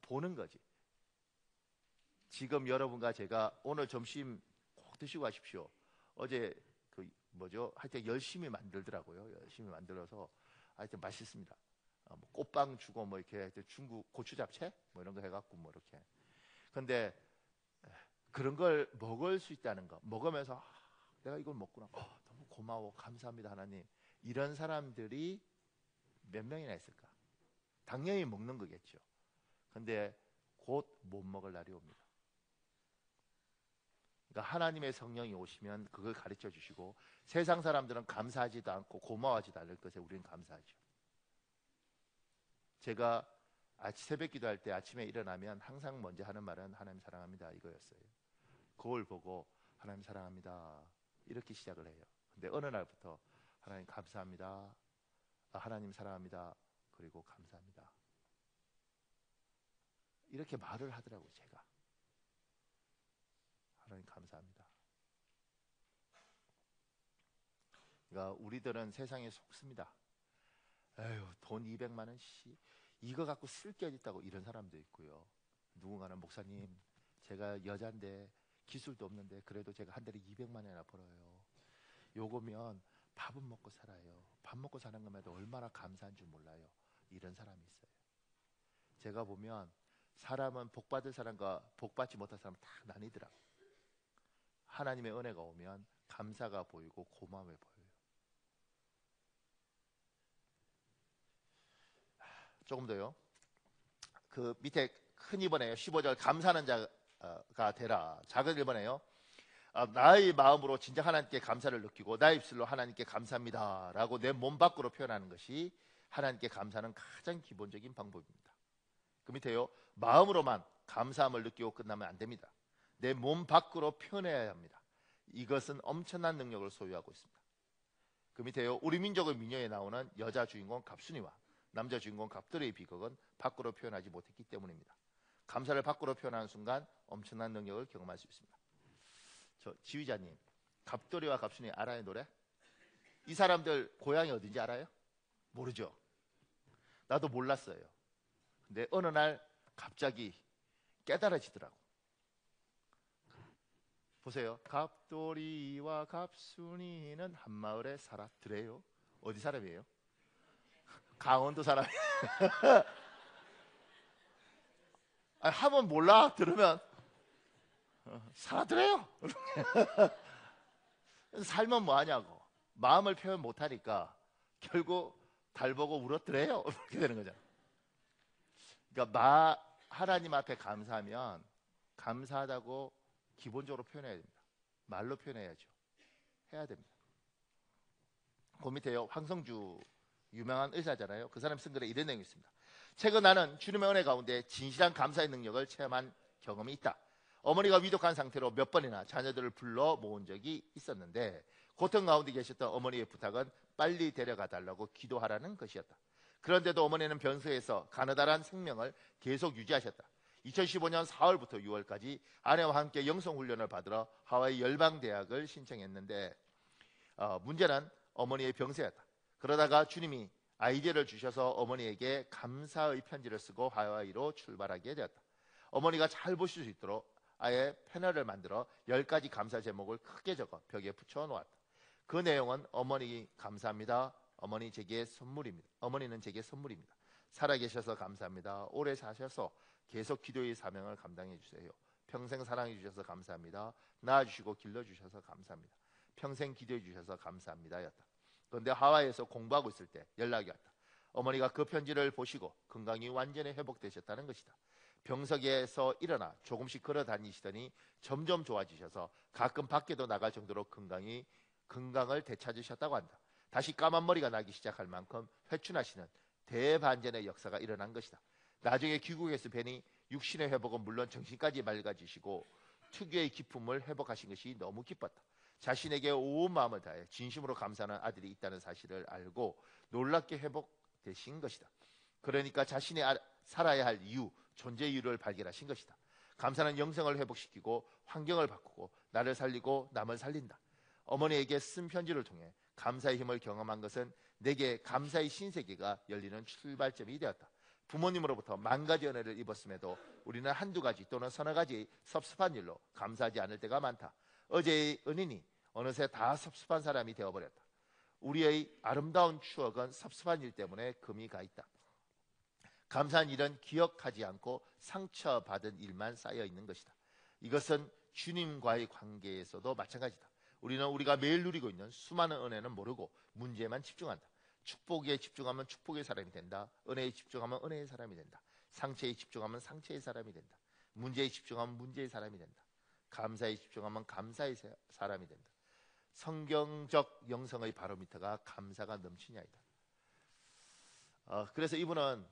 보는 거지. 지금 여러분과 제가 오늘 점심 꼭 드시고 가십시오. 어제 하여튼 열심히 만들더라고요. 열심히 만들어서 하여튼 맛있습니다. 뭐 꽃빵 주고 뭐 이렇게 중국 고추 잡채 뭐 이런 거 해갖고 뭐 이렇게. 근데 그런 걸 먹을 수 있다는 거, 먹으면서 내가 이걸 먹구나. 너무 고마워, 감사합니다 하나님. 이런 사람들이 몇 명이나 있을까? 당연히 먹는 거겠죠. 근데 곧 못 먹을 날이 옵니다. 그러니까 하나님의 성령이 오시면 그걸 가르쳐 주시고, 세상 사람들은 감사하지도 않고 고마워하지도 않을 것에 우리는 감사하죠. 제가 새벽 기도할 때 아침에 일어나면 항상 먼저 하는 말은 하나님 사랑합니다 이거였어요. 거울 보고 하나님 사랑합니다 이렇게 시작을 해요. 근데 어느 날부터 하나님 감사합니다, 하나님 사랑합니다, 그리고 감사합니다 이렇게 말을 하더라고요. 제가 하나님 감사합니다. 그러니까 우리들은 세상에 속습니다. 에휴, 돈 200만 원 이거 갖고 쓸 게 어딨다고 이런 사람도 있고요. 누군가는 목사님, 제가 여잔데 기술도 없는데 그래도 제가 한 달에 200만 원이나 벌어요. 요거면 밥은 먹고 살아요. 밥 먹고 사는 것에도 얼마나 감사한 줄 몰라요. 이런 사람이 있어요. 제가 보면 사람은 복받을 사람과 복받지 못할 사람 다 나뉘더라고요. 하나님의 은혜가 오면 감사가 보이고 고마움이 보여요. 조금 더요. 그 밑에 큰 2번에요. 15절 감사하는 자가 되라. 작은 1번에요. 나의 마음으로 진짜 하나님께 감사를 느끼고 나의 입술로 하나님께 감사합니다 라고 내 몸 밖으로 표현하는 것이 하나님께 감사하는 가장 기본적인 방법입니다. 그 밑에요. 마음으로만 감사함을 느끼고 끝나면 안 됩니다. 내 몸 밖으로 표현해야 합니다. 이것은 엄청난 능력을 소유하고 있습니다. 그 밑에요. 우리 민족의 민요에 나오는 여자 주인공 갑순이와 남자 주인공 갑돌이의 비극은 밖으로 표현하지 못했기 때문입니다. 감사를 밖으로 표현하는 순간 엄청난 능력을 경험할 수 있습니다. 저 지휘자님, 갑돌이와 갑순이 알아요, 노래? 이 사람들 고향이 어딘지 알아요? 모르죠. 나도 몰랐어요. 근데 어느 날 갑자기 깨달아지더라고. 보세요. 갑돌이와 갑순이는 한 마을에 살았더래요. 어디 사람이에요? 강원도 사람. 하면 몰라. 들으면 살았더래요. 살면 뭐 하냐고. 마음을 표현 못 하니까 결국 달 보고 울었더래요. 이렇게 되는 거잖아. 그러니까 하나님 앞에 감사하면 감사하다고 기본적으로 표현해야 됩니다. 말로 표현해야죠. 해야 됩니다. 그 밑에요. 황성주 유명한 의사잖아요. 그 사람 쓴 글에 이런 내용이 있습니다. 최근 나는 주님의 은혜 가운데 진실한 감사의 능력을 체험한 경험이 있다. 어머니가 위독한 상태로 몇 번이나 자녀들을 불러 모은 적이 있었는데 고통 가운데 계셨던 어머니의 부탁은 빨리 데려가 달라고 기도하라는 것이었다. 그런데도 어머니는 변소에서 가느다란 생명을 계속 유지하셨다. 2015년 4월부터 6월까지 아내와 함께 영성훈련을 받으러 하와이 열방대학을 신청했는데 문제는 어머니의 병세였다. 그러다가 주님이 아이디어를 주셔서 어머니에게 감사의 편지를 쓰고 하와이로 출발하게 되었다. 어머니가 잘 보실 수 있도록 아예 패널을 만들어 10가지 감사 제목을 크게 적어 벽에 붙여 놓았다. 그 내용은 어머니 감사합니다. 어머니는 제게 선물입니다. 살아계셔서 감사합니다. 오래 사셔서 계속 기도의 사명을 감당해 주세요. 평생 사랑해 주셔서 감사합니다. 낳아주시고 길러주셔서 감사합니다. 평생 기도해 주셔서 감사합니다 였다. 그런데 하와이에서 공부하고 있을 때 연락이 왔다. 어머니가 그 편지를 보시고 건강이 완전히 회복되셨다는 것이다. 병석에서 일어나 조금씩 걸어 다니시더니 점점 좋아지셔서 가끔 밖에도 나갈 정도로 건강을 되찾으셨다고 한다. 다시 까만 머리가 나기 시작할 만큼 회춘하시는 대반전의 역사가 일어난 것이다. 나중에 귀국해서 뵈니 육신의 회복은 물론 정신까지 맑아지시고 특유의 기쁨을 회복하신 것이 너무 기뻤다. 자신에게 온 마음을 다해 진심으로 감사하는 아들이 있다는 사실을 알고 놀랍게 회복되신 것이다. 그러니까 자신이 살아야 할 이유, 존재 이유를 발견하신 것이다. 감사는 영성을 회복시키고 환경을 바꾸고 나를 살리고 남을 살린다. 어머니에게 쓴 편지를 통해 감사의 힘을 경험한 것은 내게 감사의 신세계가 열리는 출발점이 되었다. 부모님으로부터 10,000가지 은혜를 입었음에도 우리는 한두 가지 또는 서너 가지 섭섭한 일로 감사하지 않을 때가 많다. 어제의 은인이 어느새 다 섭섭한 사람이 되어버렸다. 우리의 아름다운 추억은 섭섭한 일 때문에 금이 가 있다. 감사한 일은 기억하지 않고 상처받은 일만 쌓여 있는 것이다. 이것은 주님과의 관계에서도 마찬가지다. 우리는 우리가 매일 누리고 있는 수많은 은혜는 모르고 문제에만 집중한다. 축복에 집중하면 축복의 사람이 된다. 은혜에 집중하면 은혜의 사람이 된다. 상처에 집중하면 상처의 사람이 된다. 문제에 집중하면 문제의 사람이 된다. 감사에 집중하면 감사의 사람이 된다. 성경적 영성의 바로미터가 감사가 넘치냐이다. 그래서 이분은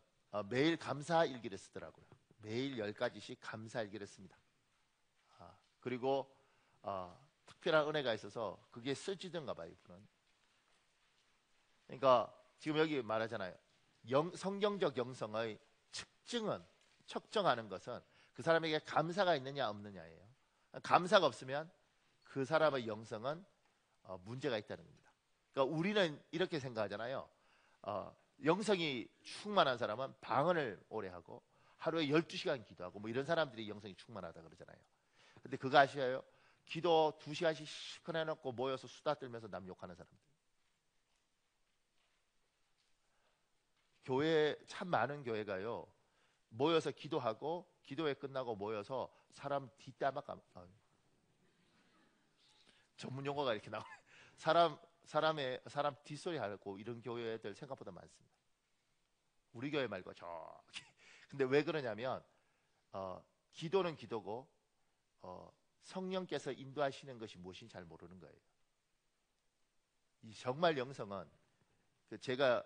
매일 감사 일기를 쓰더라고요. 매일 10가지씩 감사 일기를 씁니다. 그리고 특별한 은혜가 있어서 그게 쓰지던가 봐요. 이분은. 그러니까 지금 여기 말하잖아요. 성경적 영성의 측정하는 것은 그 사람에게 감사가 있느냐 없느냐예요. 감사가 없으면 그 사람의 영성은 문제가 있다는 겁니다. 그러니까 우리는 이렇게 생각하잖아요. 영성이 충만한 사람은 방언을 오래 하고 하루에 12시간 기도하고 뭐 이런 사람들이 영성이 충만하다 그러잖아요. 근데 그거 아시아요? 기도 2시간씩 시큰 해놓고 모여서 수다 떨면서 남 욕하는 사람들. 교회 참 많은 교회가요. 모여서 기도하고 기도회 끝나고 모여서 사람 뒷담화 전문 용어가 이렇게 나와요. 사람 뒷소리 하고 이런 교회들 생각보다 많습니다. 우리 교회 말고 저기. 근데 왜 그러냐면 기도는 기도고 성령께서 인도하시는 것이 무엇인지 잘 모르는 거예요. 이 정말 영성은 제가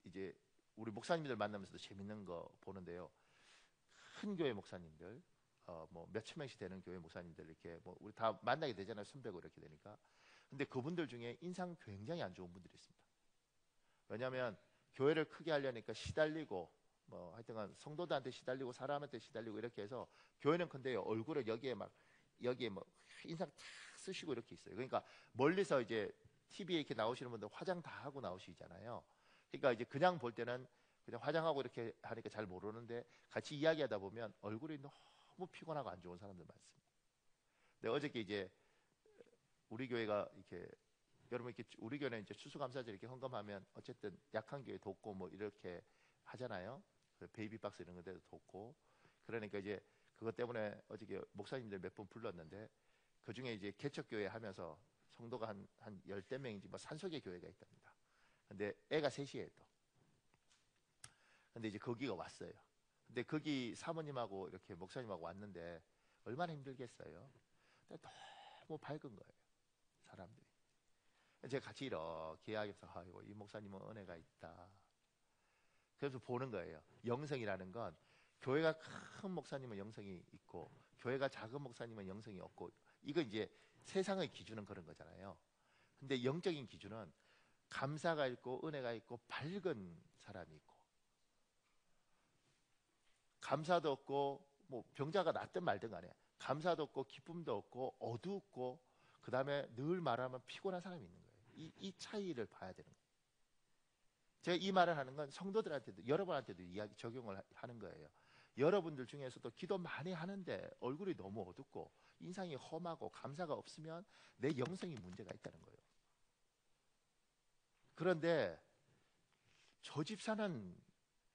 이제 우리 목사님들 만나면서도 재밌는 거 보는데요. 큰 교회 목사님들, 뭐 몇천 명씩 되는 교회 목사님들 이렇게 뭐 우리 다 만나게 되잖아요. 손배고 이렇게 되니까. 근데 그분들 중에 인상 굉장히 안 좋은 분들이 있습니다. 왜냐하면 교회를 크게 하려니까 시달리고 뭐 하여튼간 성도들한테 시달리고 사람한테 시달리고 이렇게 해서 교회는 근데 얼굴에 여기에 뭐 인상 탁 쓰시고 이렇게 있어요. 그러니까 멀리서 이제 TV에 이렇게 나오시는 분들 화장 다 하고 나오시잖아요. 그러니까 이제 그냥 볼 때는 그냥 화장하고 이렇게 하니까 잘 모르는데 같이 이야기하다 보면 얼굴이 너무 피곤하고 안 좋은 사람들 많습니다. 근데 어저께 이제 우리 교회가 이렇게 여러분 이렇게 우리 교회는 이제 추수감사절 이렇게 헌금하면 어쨌든 약한 교회 돕고 뭐 이렇게 하잖아요. 베이비박스 이런 것들도 돕고 그러니까 이제 그것 때문에 어저께 목사님들 몇 분 불렀는데 그 중에 이제 개척교회 하면서 성도가 한 열댓 명인지 뭐 산속의 교회가 있답니다. 근데 애가 셋이에요 또. 근데 이제 거기가 왔어요. 근데 거기 사모님하고 이렇게 목사님하고 왔는데 얼마나 힘들겠어요. 근데 너무 밝은 거예요. 사람들이. 제가 같이 이렇게 이야기해서 아이고 이 목사님은 은혜가 있다. 그래서 보는 거예요. 영성이라는 건 교회가 큰 목사님은 영성이 있고 교회가 작은 목사님은 영성이 없고 이건 이제 세상의 기준은 그런 거잖아요. 근데 영적인 기준은 감사가 있고 은혜가 있고 밝은 사람이 있고 감사도 없고 뭐 병자가 낫든 말든 간에 감사도 없고 기쁨도 없고 어두웠고 그 다음에 늘 말하면 피곤한 사람이 있는 거예요. 이 차이를 봐야 되는 거예요. 제가 이 말을 하는 건 성도들한테도 여러분한테도 이야기 적용을 하는 거예요. 여러분들 중에서도 기도 많이 하는데 얼굴이 너무 어둡고 인상이 험하고 감사가 없으면 내 영성이 문제가 있다는 거예요. 그런데 저 집사는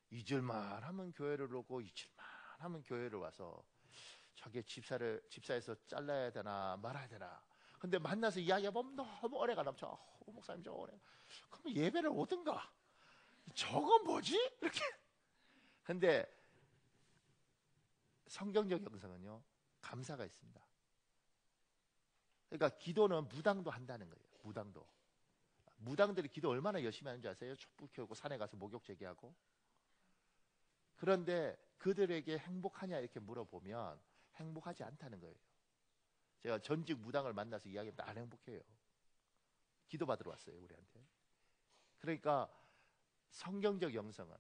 잊을만 하면 교회를 오고 잊을만 하면 교회를 와서 저게 집사에서 잘라야 되나 말아야 되나. 근데 만나서 이야기해보면 너무 오래가 넘쳐. 목사님 저 오래. 그럼 예배를 오든가. 저건 뭐지? 이렇게. 근데 성경적 영성은요 감사가 있습니다. 그러니까 기도는 무당도 한다는 거예요. 무당들이 기도 얼마나 열심히 하는 줄 아세요? 촛불 켜고 산에 가서 목욕 제기하고. 그런데 그들에게 행복하냐 이렇게 물어보면 행복하지 않다는 거예요. 제가 전직 무당을 만나서 이야기하면 안 행복해요. 기도 받으러 왔어요 우리한테. 그러니까 성경적 영성은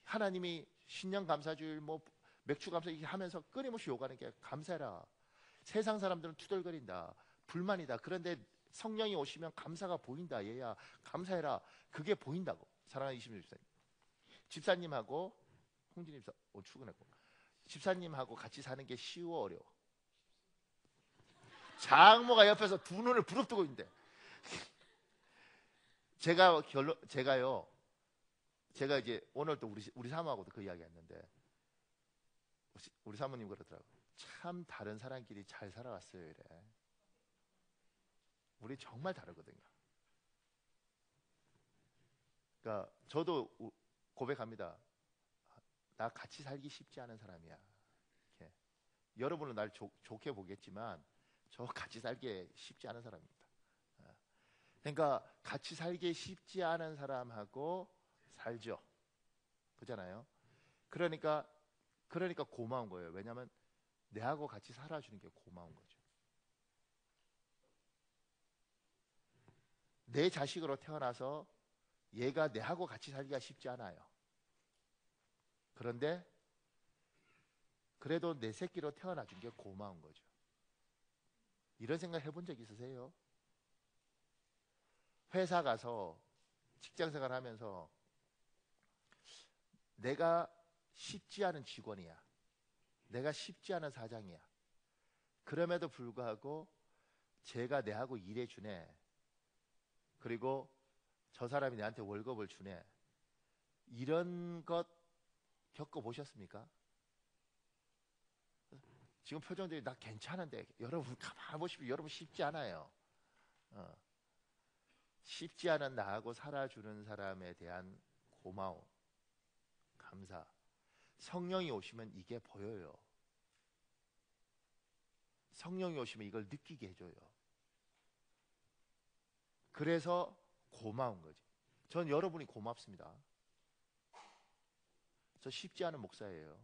하나님이 신년 감사주일 뭐 맥주 감사 이렇게 하면서 끊임없이 요구하는 게 감사해라. 세상 사람들은 투덜거린다. 불만이다. 그런데 성령이 오시면 감사가 보인다. 얘야 감사해라. 그게 보인다고. 사랑하는 26 집사님. 집사님하고 홍진님 집사 출근했고 집사님하고 같이 사는 게 쉬워 어려워? 장모가 옆에서 두 눈을 부릅뜨고 있는데 제가 이제 오늘 또 우리 사모하고도 그 이야기 했는데 우리 사모님 그러더라고. 참 다른 사람끼리 잘 살아왔어요 이래. 우리 정말 다르거든요. 그러니까 저도 고백합니다. 나 같이 살기 쉽지 않은 사람이야. 이렇게. 여러분은 날 좋게 보겠지만 저 같이 살기 쉽지 않은 사람입니다. 그러니까 같이 살기 쉽지 않은 사람하고 살죠. 그잖아요. 그러니까 고마운 거예요. 왜냐하면 내하고 같이 살아주는 게 고마운 거죠. 내 자식으로 태어나서 얘가 내하고 같이 살기가 쉽지 않아요. 그런데 그래도 내 새끼로 태어나준 게 고마운 거죠. 이런 생각 해본 적 있으세요? 회사 가서 직장생활 하면서 내가 쉽지 않은 직원이야. 내가 쉽지 않은 사장이야. 그럼에도 불구하고 제가 내하고 일해주네. 그리고 저 사람이 내한테 월급을 주네. 이런 것 겪어보셨습니까? 지금 표정들이 나 괜찮은데 여러분 가만히 보시면 여러분 쉽지 않아요. 쉽지 않은 나하고 살아주는 사람에 대한 고마움, 감사. 성령이 오시면 이게 보여요. 성령이 오시면 이걸 느끼게 해줘요. 그래서 고마운 거지. 전 여러분이 고맙습니다. 저 쉽지 않은 목사예요.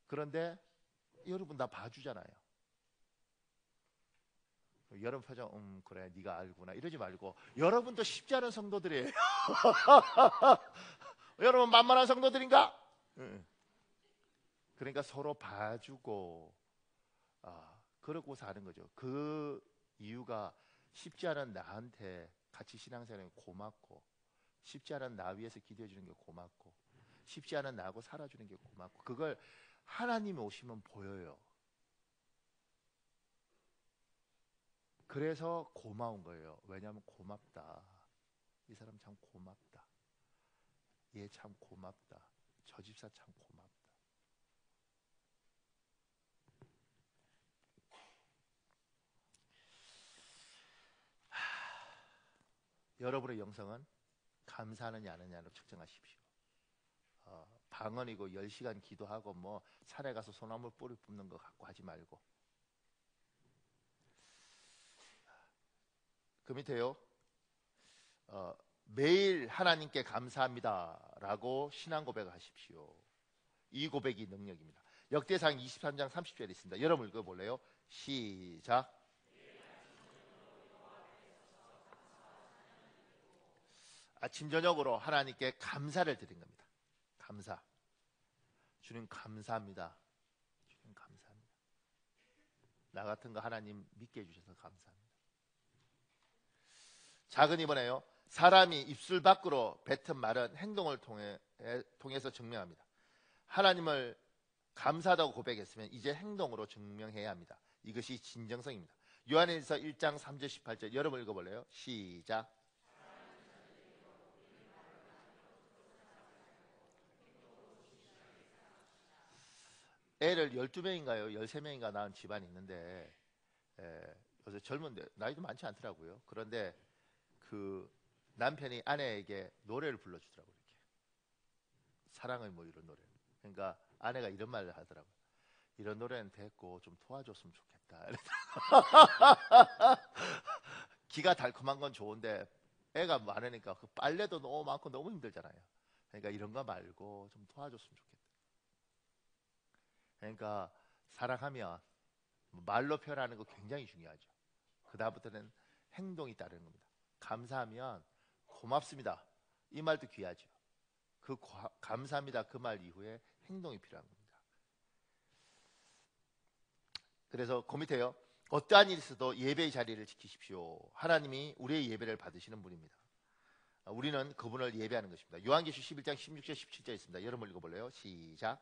그런데 여러분 나 봐주잖아요. 여러분 표정 그래 네가 알구나 이러지 말고 여러분도 쉽지 않은 성도들이에요. 여러분 만만한 성도들인가? 그러니까 서로 봐주고 그러고 사는 거죠. 그 이유가 쉽지 않은 나한테 같이 신앙생활이 고맙고, 쉽지 않은 나 위해서 기도해 주는 게 고맙고, 쉽지 않은 나하고 살아주는 게 고맙고, 그걸 하나님이 오시면 보여요. 그래서 고마운 거예요. 왜냐하면 고맙다. 이 사람 참 고맙다. 얘 참 고맙다. 저 집사 참 고맙다. 여러분의 영성은 감사하느냐 안 하느냐로 측정하십시오. 방언이고 10시간 기도하고 뭐 산에 가서 소나무 뿌리 뽑는 거 갖고 하지 말고. 그 밑에요. 매일 하나님께 감사합니다 라고 신앙 고백을 하십시오. 이 고백이 능력입니다. 역대상 23장 30절에 있습니다. 여러분 읽어볼래요? 시작. 아침 저녁으로 하나님께 감사를 드린 겁니다. 감사. 주님 감사합니다. 주님 감사합니다. 나 같은 거 하나님 믿게 해주셔서 감사합니다. 작은 이번에요. 사람이 입술 밖으로 뱉은 말은 행동을 통해서 증명합니다. 하나님을 감사하다고 고백했으면 이제 행동으로 증명해야 합니다. 이것이 진정성입니다. 요한일서 1장 3절 18절 여러분 읽어볼래요? 시작. 애를 12명인가요? 13명인가 낳은 집안이 있는데 요새 젊은데 나이도 많지 않더라고요. 그런데 그 남편이 아내에게 노래를 불러주더라고요. 이렇게. 사랑의 뭐 이런 노래. 그러니까 아내가 이런 말을 하더라고요. 이런 노래는 됐고 좀 도와줬으면 좋겠다. 기가 달콤한 건 좋은데 애가 많으니까 그 빨래도 너무 많고 너무 힘들잖아요. 그러니까 이런 거 말고 좀 도와줬으면 좋겠다. 그러니까 사랑하면 말로 표현하는 거 굉장히 중요하죠. 그 다음부터는 행동이 따르는 겁니다. 감사하면 고맙습니다. 이 말도 귀하죠. 그 감사합니다 그 말 이후에 행동이 필요한 겁니다. 그래서 그 밑에요. 어떠한 일이 있어도 예배의 자리를 지키십시오. 하나님이 우리의 예배를 받으시는 분입니다. 우리는 그분을 예배하는 것입니다. 요한계시 11장 16절 17절 있습니다. 여러분 읽어볼래요? 시작.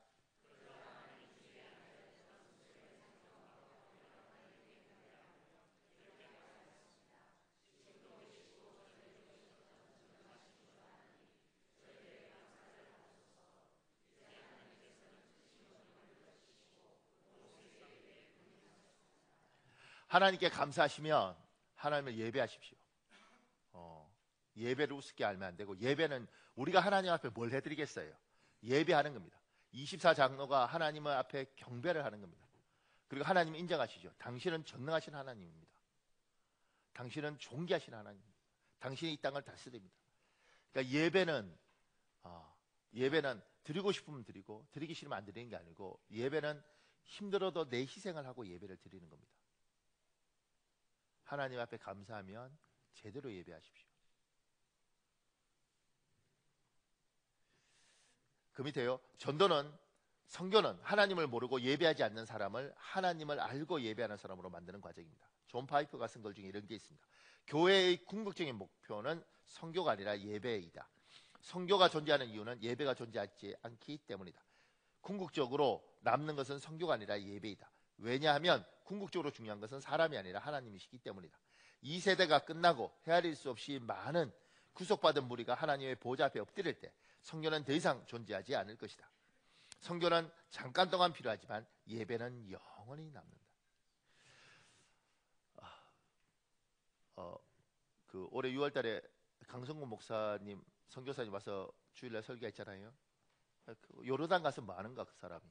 하나님께 감사하시면 하나님을 예배하십시오. 예배를 우습게 알면 안 되고, 예배는 우리가 하나님 앞에 뭘 해드리겠어요? 예배하는 겁니다. 24장로가 하나님 앞에 경배를 하는 겁니다. 그리고 하나님을 인정하시죠. 당신은 전능하신 하나님입니다. 당신은 존귀하신 하나님입니다. 당신이 이 땅을 다스립니다. 그러니까 예배는 드리고 싶으면 드리고 드리기 싫으면 안 드리는 게 아니고, 예배는 힘들어도 내 희생을 하고 예배를 드리는 겁니다. 하나님 앞에 감사하면 제대로 예배하십시오. 그 밑에요. 성교는 하나님을 모르고 예배하지 않는 사람을 하나님을 알고 예배하는 사람으로 만드는 과정입니다. 존 파이프가 쓴 글 중에 이런 게 있습니다. 교회의 궁극적인 목표는 성교가 아니라 예배이다. 성교가 존재하는 이유는 예배가 존재하지 않기 때문이다. 궁극적으로 남는 것은 성교가 아니라 예배이다. 왜냐하면 궁극적으로 중요한 것은 사람이 아니라 하나님이시기 때문이다. 이 세대가 끝나고 헤아릴 수 없이 많은 구속받은 무리가 하나님의 보좌 앞에 엎드릴 때 성교는 더 이상 존재하지 않을 것이다. 성교는 잠깐 동안 필요하지만 예배는 영원히 남는다. 그 올해 6월달에 강성구 목사님 선교사님 와서 주일날 설교했잖아요. 요르단 가서 뭐 하는가 그 사람이.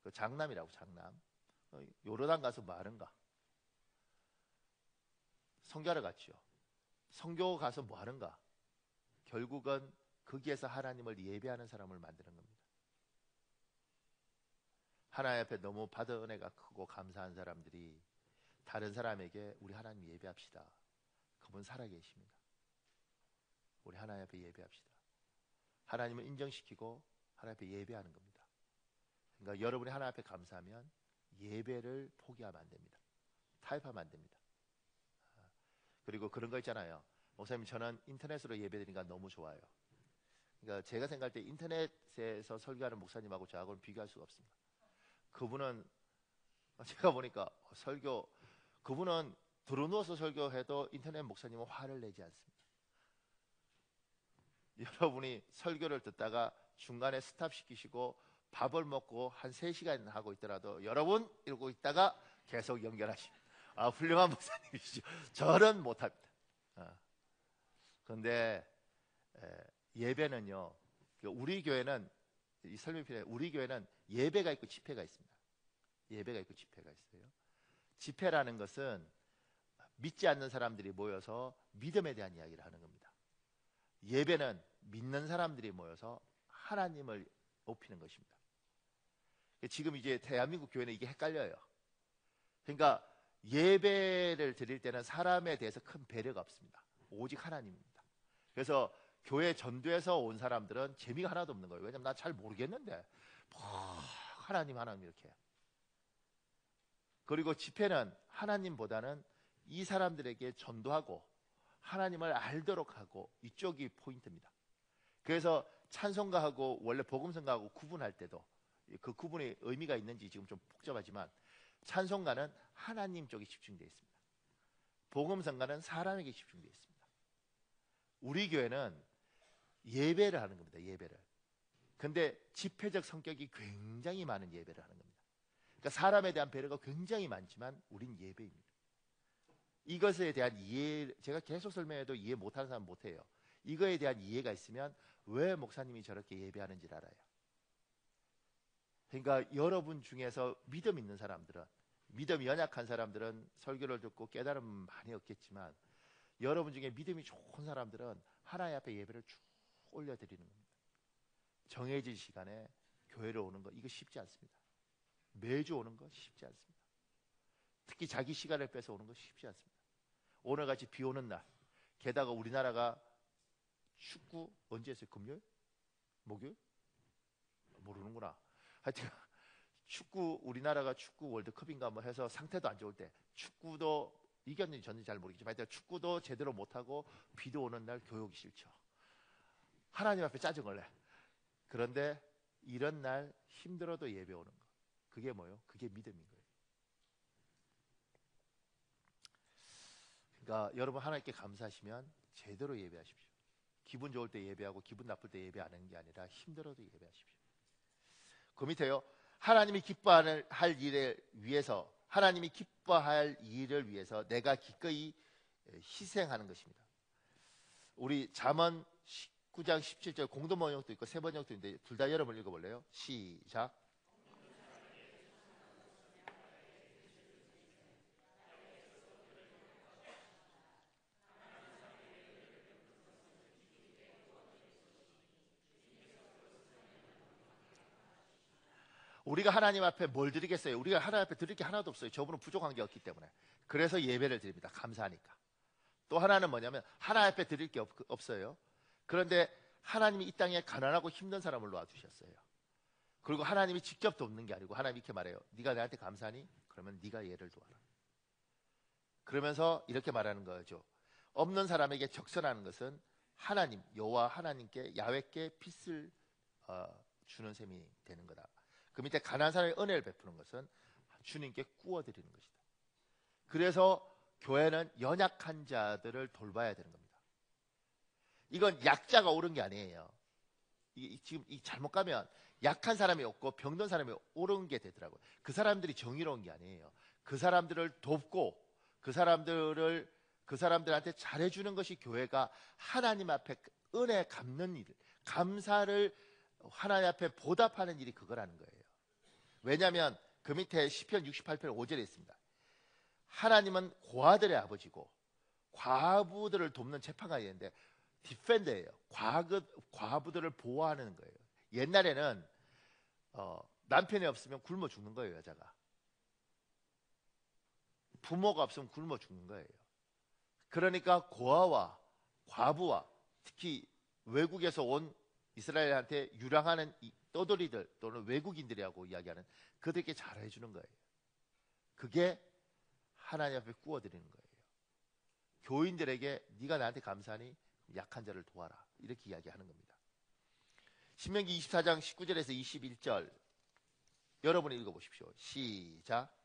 그 장남이라고 장남. 요르단 가서 뭐 하는가. 선교하러 갔죠. 선교 가서 뭐 하는가. 결국은 거기에서 하나님을 예배하는 사람을 만드는 겁니다. 하나님 앞에 너무 받은 은혜가 크고 감사한 사람들이 다른 사람에게 우리 하나님 예배합시다. 그분 살아계십니다. 우리 하나님 앞에 예배합시다. 하나님을 인정시키고 하나님 앞에 예배하는 겁니다. 그러니까 여러분이 하나님 앞에 감사하면 예배를 포기하면 안 됩니다. 타협하면 안 됩니다. 그리고 그런 거 있잖아요. 목사님, 저는 인터넷으로 예배드리니까 너무 좋아요. 그러니까 제가 생각할 때 인터넷에서 설교하는 목사님하고 저하고는 비교할 수가 없습니다. 그분은 제가 보니까 그분은 들어누워서 설교해도 인터넷 목사님은 화를 내지 않습니다. 여러분이 설교를 듣다가 중간에 스탑시키시고 밥을 먹고 한 3시간 하고 있더라도 여러분 이러고 있다가 계속 연결하십니다. 훌륭한 목사님이시죠. 저는 못합니다. 그런데 예배는요, 우리 교회는 이 설명편에 우리 교회는 예배가 있고 집회가 있습니다. 예배가 있고 집회가 있어요. 집회라는 것은 믿지 않는 사람들이 모여서 믿음에 대한 이야기를 하는 겁니다. 예배는 믿는 사람들이 모여서 하나님을 높이는 것입니다. 지금 이제 대한민국 교회는 이게 헷갈려요. 그러니까 예배를 드릴 때는 사람에 대해서 큰 배려가 없습니다. 오직 하나님입니다. 그래서 교회 전도에서 온 사람들은 재미가 하나도 없는 거예요. 왜냐면 나 잘 모르겠는데 하나님 이렇게. 그리고 집회는 하나님보다는 이 사람들에게 전도하고 하나님을 알도록 하고, 이쪽이 포인트입니다. 그래서 찬송가하고 원래 복음성가하고 구분할 때도 그 구분의 의미가 있는지 지금 좀 복잡하지만, 찬송가는 하나님 쪽에 집중되어 있습니다. 복음성가는 사람에게 집중되어 있습니다. 우리 교회는 예배를 하는 겁니다. 예배를. 근데 집회적 성격이 굉장히 많은 예배를 하는 겁니다. 그러니까 사람에 대한 배려가 굉장히 많지만 우린 예배입니다. 이것에 대한 이해, 제가 계속 설명해도 이해 못하는 사람 못해요. 이거에 대한 이해가 있으면 왜 목사님이 저렇게 예배하는지를 알아요. 그러니까 여러분 중에서 믿음 있는 사람들은, 믿음이 연약한 사람들은 설교를 듣고 깨달음은 많이 얻겠지만, 여러분 중에 믿음이 좋은 사람들은 하나님 앞에 예배를 쭉 올려드리는 겁니다. 정해진 시간에 교회를 오는 거, 이거 쉽지 않습니다. 매주 오는 거 쉽지 않습니다. 특히 자기 시간을 뺏어 오는 거 쉽지 않습니다. 오늘같이 비 오는 날, 게다가 우리나라가 축구 언제 했어요? 금요일? 목요일? 모르는구나. 하여튼 축구, 우리나라가 축구 월드컵인가 뭐 해서 상태도 안 좋을 때, 축구도 이겼는지 졌는지 잘 모르겠지만 하여튼 축구도 제대로 못하고 비도 오는 날 교육이 싫죠. 하나님 앞에 짜증을 내. 그런데 이런 날 힘들어도 예배 오는 거, 그게 뭐예요? 그게 믿음인 거예요. 그러니까 여러분 하나님께 감사하시면 제대로 예배하십시오. 기분 좋을 때 예배하고 기분 나쁠 때 예배하는 게 아니라 힘들어도 예배하십시오. 그 밑에요, 하나님이 기뻐할 일을 위해서, 하나님이 기뻐할 일을 위해서 내가 기꺼이 희생하는 것입니다. 우리 잠언 19장 17절 공동 번역도 있고 세 번역도 있는데 둘 다 여러분 읽어볼래요? 시작. 우리가 하나님 앞에 뭘 드리겠어요? 우리가 하나님 앞에 드릴 게 하나도 없어요. 저분은 부족한 게 없기 때문에. 그래서 예배를 드립니다. 감사하니까. 또 하나는 뭐냐면 하나님 앞에 드릴 게 없어요. 그런데 하나님이 이 땅에 가난하고 힘든 사람을 놓아주셨어요. 그리고 하나님이 직접 돕는 게 아니고 하나님이 이렇게 말해요. 네가 나한테 감사하니? 그러면 네가 얘를 도와라. 그러면서 이렇게 말하는 거죠. 없는 사람에게 적선하는 것은 하나님, 여호와 하나님께, 야훼께 빚을 주는 셈이 되는 거다. 그 밑에 가난한 사람의 은혜를 베푸는 것은 주님께 구워드리는 것이다. 그래서 교회는 연약한 자들을 돌봐야 되는 겁니다. 이건 약자가 옳은 게 아니에요. 지금 잘못 가면 약한 사람이 없고 병든 사람이 옳은 게 되더라고요. 그 사람들이 정의로운 게 아니에요. 그 사람들을 돕고 그 사람들한테 잘해주는 것이 교회가 하나님 앞에 은혜 갚는 일, 감사를 하나님 앞에 보답하는 일이 그거라는 거예요. 왜냐하면 그 밑에 시편 68편 5절에 있습니다. 하나님은 고아들의 아버지고 과부들을 돕는 재판관이 있는데 디펜더예요. 과부들을 보호하는 거예요. 옛날에는 남편이 없으면 굶어 죽는 거예요, 여자가. 부모가 없으면 굶어 죽는 거예요. 그러니까 고아와 과부와 특히 외국에서 온 이스라엘한테 유랑하는 떠돌이들 또는 외국인들이라고 이야기하는 그들에게 잘해주는 거예요. 그게 하나님 앞에 구워드리는 거예요. 교인들에게 네가 나한테 감사하니 약한 자를 도와라, 이렇게 이야기하는 겁니다. 신명기 24장 19절에서 21절 여러분이 읽어보십시오. 시작.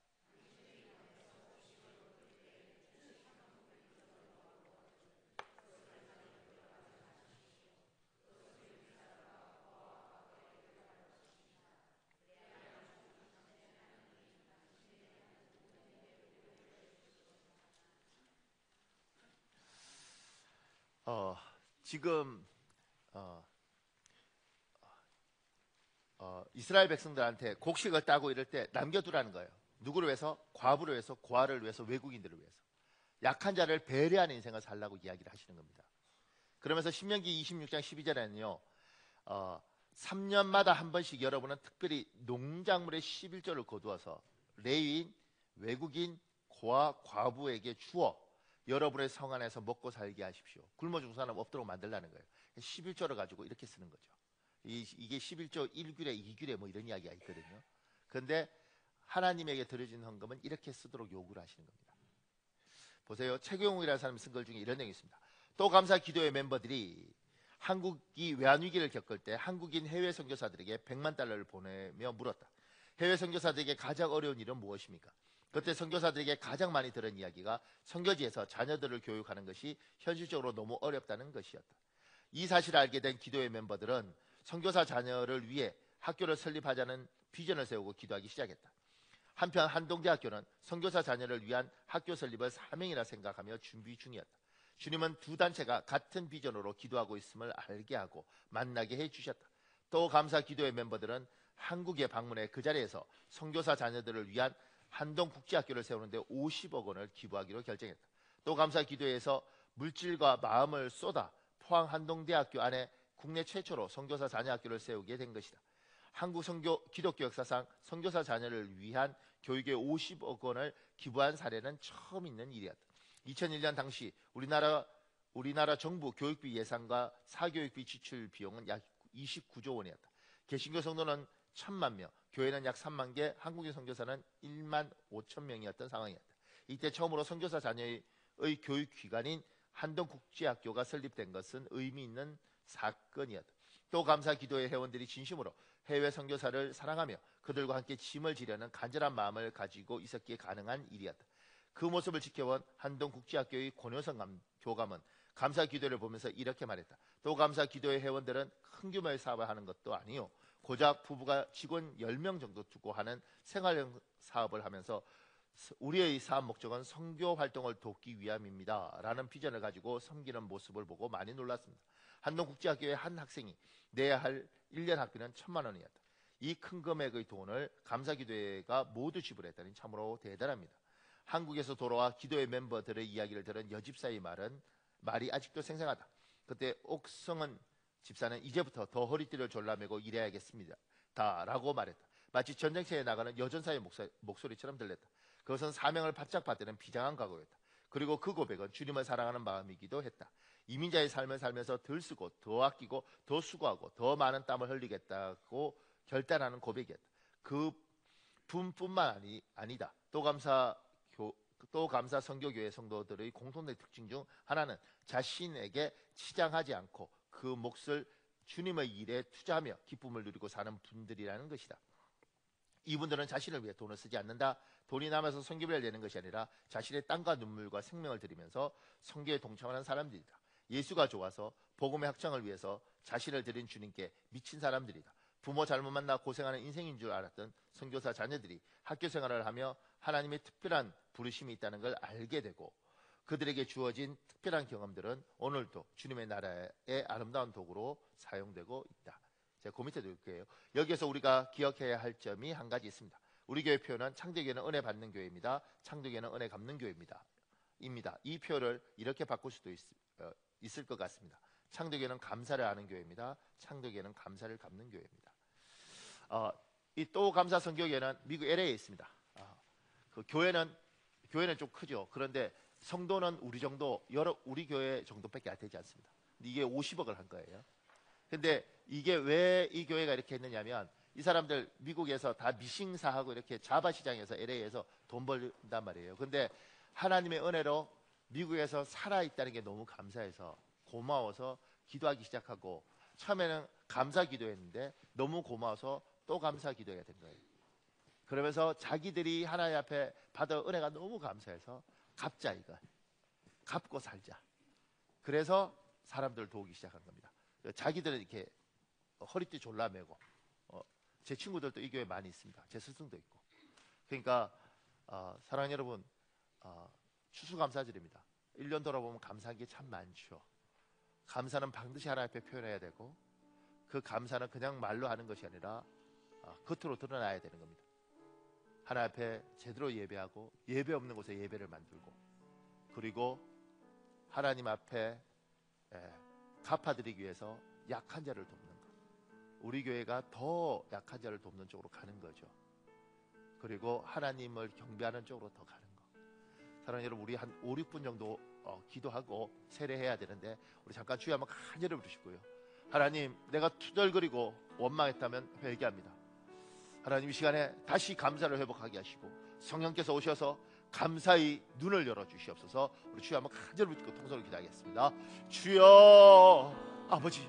지금 이스라엘 백성들한테 곡식을 따고 이럴 때 남겨두라는 거예요. 누구를 위해서? 과부를 위해서, 고아를 위해서, 외국인들을 위해서. 약한 자를 배려하는 인생을 살라고 이야기를 하시는 겁니다. 그러면서 신명기 26장 12절에는요 3년마다 한 번씩 여러분은 특별히 농작물의 11조를 거두어서 레위인, 외국인, 고아, 과부에게 주어 여러분의 성 안에서 먹고 살게 하십시오. 굶어 죽는 사람 없도록 만들라는 거예요. 11조를 가지고 이렇게 쓰는 거죠. 이게 11조 1규례, 2규례 뭐 이런 이야기가 있거든요. 그런데 하나님에게 드려진 헌금은 이렇게 쓰도록 요구를 하시는 겁니다. 보세요. 최경웅이라는 사람이 쓴 글 중에 이런 내용이 있습니다. 또 감사 기도회 멤버들이 한국이 외환위기를 겪을 때 한국인 해외 선교사들에게 100만 달러를 보내며 물었다. 해외 선교사들에게 가장 어려운 일은 무엇입니까? 그때 선교사들에게 가장 많이 들은 이야기가 선교지에서 자녀들을 교육하는 것이 현실적으로 너무 어렵다는 것이었다. 이 사실을 알게 된 기도회 멤버들은 선교사 자녀를 위해 학교를 설립하자는 비전을 세우고 기도하기 시작했다. 한편 한동대학교는 선교사 자녀를 위한 학교 설립을 사명이라 생각하며 준비 중이었다. 주님은 두 단체가 같은 비전으로 기도하고 있음을 알게 하고 만나게 해주셨다. 또 감사 기도회 멤버들은 한국에 방문해 그 자리에서 선교사 자녀들을 위한 한동국제학교를 세우는데 50억 원을 기부하기로 결정했다. 또 감사 기도회에서 물질과 마음을 쏟아 포항 한동대학교 안에 국내 최초로 선교사 자녀학교를 세우게 된 것이다. 한국 기독교 역사상 선교사 자녀를 위한 교육에 50억 원을 기부한 사례는 처음 있는 일이었다. 2001년 당시 우리나라 정부 교육비 예산과 사교육비 지출 비용은 약 29조 원이었다. 개신교 성도는 1,000만 명, 교회는 약 3만 개, 한국인 선교사는 1만 5천 명이었던 상황이었다. 이때 처음으로 선교사 자녀의 교육기관인 한동국제학교가 설립된 것은 의미 있는 사건이었다. 또 감사 기도회 회원들이 진심으로 해외 선교사를 사랑하며 그들과 함께 짐을 지려는 간절한 마음을 가지고 있었기에 가능한 일이었다. 그 모습을 지켜본 한동국제학교의 권효성 교감은 감사 기도를 보면서 이렇게 말했다. 또 감사 기도회 회원들은 큰 규모의 사업을 하는 것도 아니요, 고작 부부가 직원 10명 정도 두고 하는 생활형 사업을 하면서 우리의 사업 목적은 선교 활동을 돕기 위함입니다 라는 비전을 가지고 섬기는 모습을 보고 많이 놀랐습니다. 한동국제학교의 한 학생이 내야 할 1년 학비는 1,000만 원이었다. 이 큰 금액의 돈을 감사기도회가 모두 지불했다니 참으로 대단합니다. 한국에서 돌아와 기도회 멤버들의 이야기를 들은 여집사의 말이 아직도 생생하다. 그때 옥성은 집사는 이제부터 더 허리띠를 졸라매고 일해야겠습니다 라고 말했다. 마치 전쟁터에 나가는 여전사의 목소리처럼 들렸다. 그것은 사명을 바짝 받드는 비장한 각오였다. 그리고 그 고백은 주님을 사랑하는 마음이기도 했다. 이민자의 삶을 살면서 덜 쓰고 더 아끼고 더 수고하고 더 많은 땀을 흘리겠다고 결단하는 고백이었다. 그 분뿐만 아니다. 또 감사 선교교회 성도들의 공통된 특징 중 하나는 자신에게 치장하지 않고 그 몫을 주님의 일에 투자하며 기쁨을 누리고 사는 분들이라는 것이다. 이분들은 자신을 위해 돈을 쓰지 않는다. 돈이 남아서 선교비를 내는 것이 아니라 자신의 땀과 눈물과 생명을 들이면서 선교에 동참하는 사람들이다. 예수가 좋아서 복음의 확장을 위해서 자신을 드린 주님께 미친 사람들이다. 부모 잘못 만나 고생하는 인생인 줄 알았던 선교사 자녀들이 학교 생활을 하며 하나님의 특별한 부르심이 있다는 걸 알게 되고 그들에게 주어진 특별한 경험들은 오늘도 주님의 나라의 아름다운 도구로 사용되고 있다. 제가 그 밑에 놓을게요. 여기에서 우리가 기억해야 할 점이 한 가지 있습니다. 우리 교회 표현은 창대교회는 은혜 받는 교회입니다. 창대교회는 은혜 갚는 교회입니다. 이 표를 이렇게 바꿀 수도 있을 것 같습니다. 창덕교회는 감사를 하는 교회입니다. 창덕교회는 감사를 갚는 교회입니다. 이 또 감사 선교회는 미국 LA에 있습니다. 그 교회는 좀 크죠. 그런데 성도는 우리 교회 정도밖에 되지 않습니다. 근데 이게 50억을 한 거예요. 근데 이게 왜 이 교회가 이렇게 했느냐면, 이 사람들 미국에서 다 미싱사하고 이렇게 자바 시장에서 LA에서 돈 벌단 말이에요. 근데 하나님의 은혜로 미국에서 살아있다는 게 너무 감사해서, 고마워서 기도하기 시작하고, 처음에는 감사 기도했는데 너무 고마워서 또 감사 기도해야 된 거예요. 그러면서 자기들이 하나님 앞에 받은 은혜가 너무 감사해서 갚자, 이거 갚고 살자. 그래서 사람들을 도우기 시작한 겁니다. 자기들은 이렇게 허리띠 졸라매고, 제 친구들도 이 교회 많이 있습니다. 제 스승도 있고. 그러니까 사랑하는 여러분, 추수감사절입니다. 1년 돌아보면 감사한 게 참 많죠. 감사는 반드시 하나님 앞에 표현해야 되고, 그 감사는 그냥 말로 하는 것이 아니라 겉으로 드러나야 되는 겁니다. 하나님 앞에 제대로 예배하고, 예배 없는 곳에 예배를 만들고, 그리고 하나님 앞에 갚아드리기 위해서 약한 자를 돕는 것. 우리 교회가 더 약한 자를 돕는 쪽으로 가는 거죠. 그리고 하나님을 경배하는 쪽으로 더 가는 거. 사랑하는 여러분, 우리 한 5, 6분 정도 기도하고 세례해야 되는데, 우리 잠깐 주여 한번 간절히 부르시고요. 하나님, 내가 투덜거리고 원망했다면 회개합니다. 하나님, 이 시간에 다시 감사를 회복하게 하시고, 성령께서 오셔서 감사히 눈을 열어주시옵소서. 우리 주여 한번 간절히 부르고 통성을 기도하겠습니다. 주여, 아버지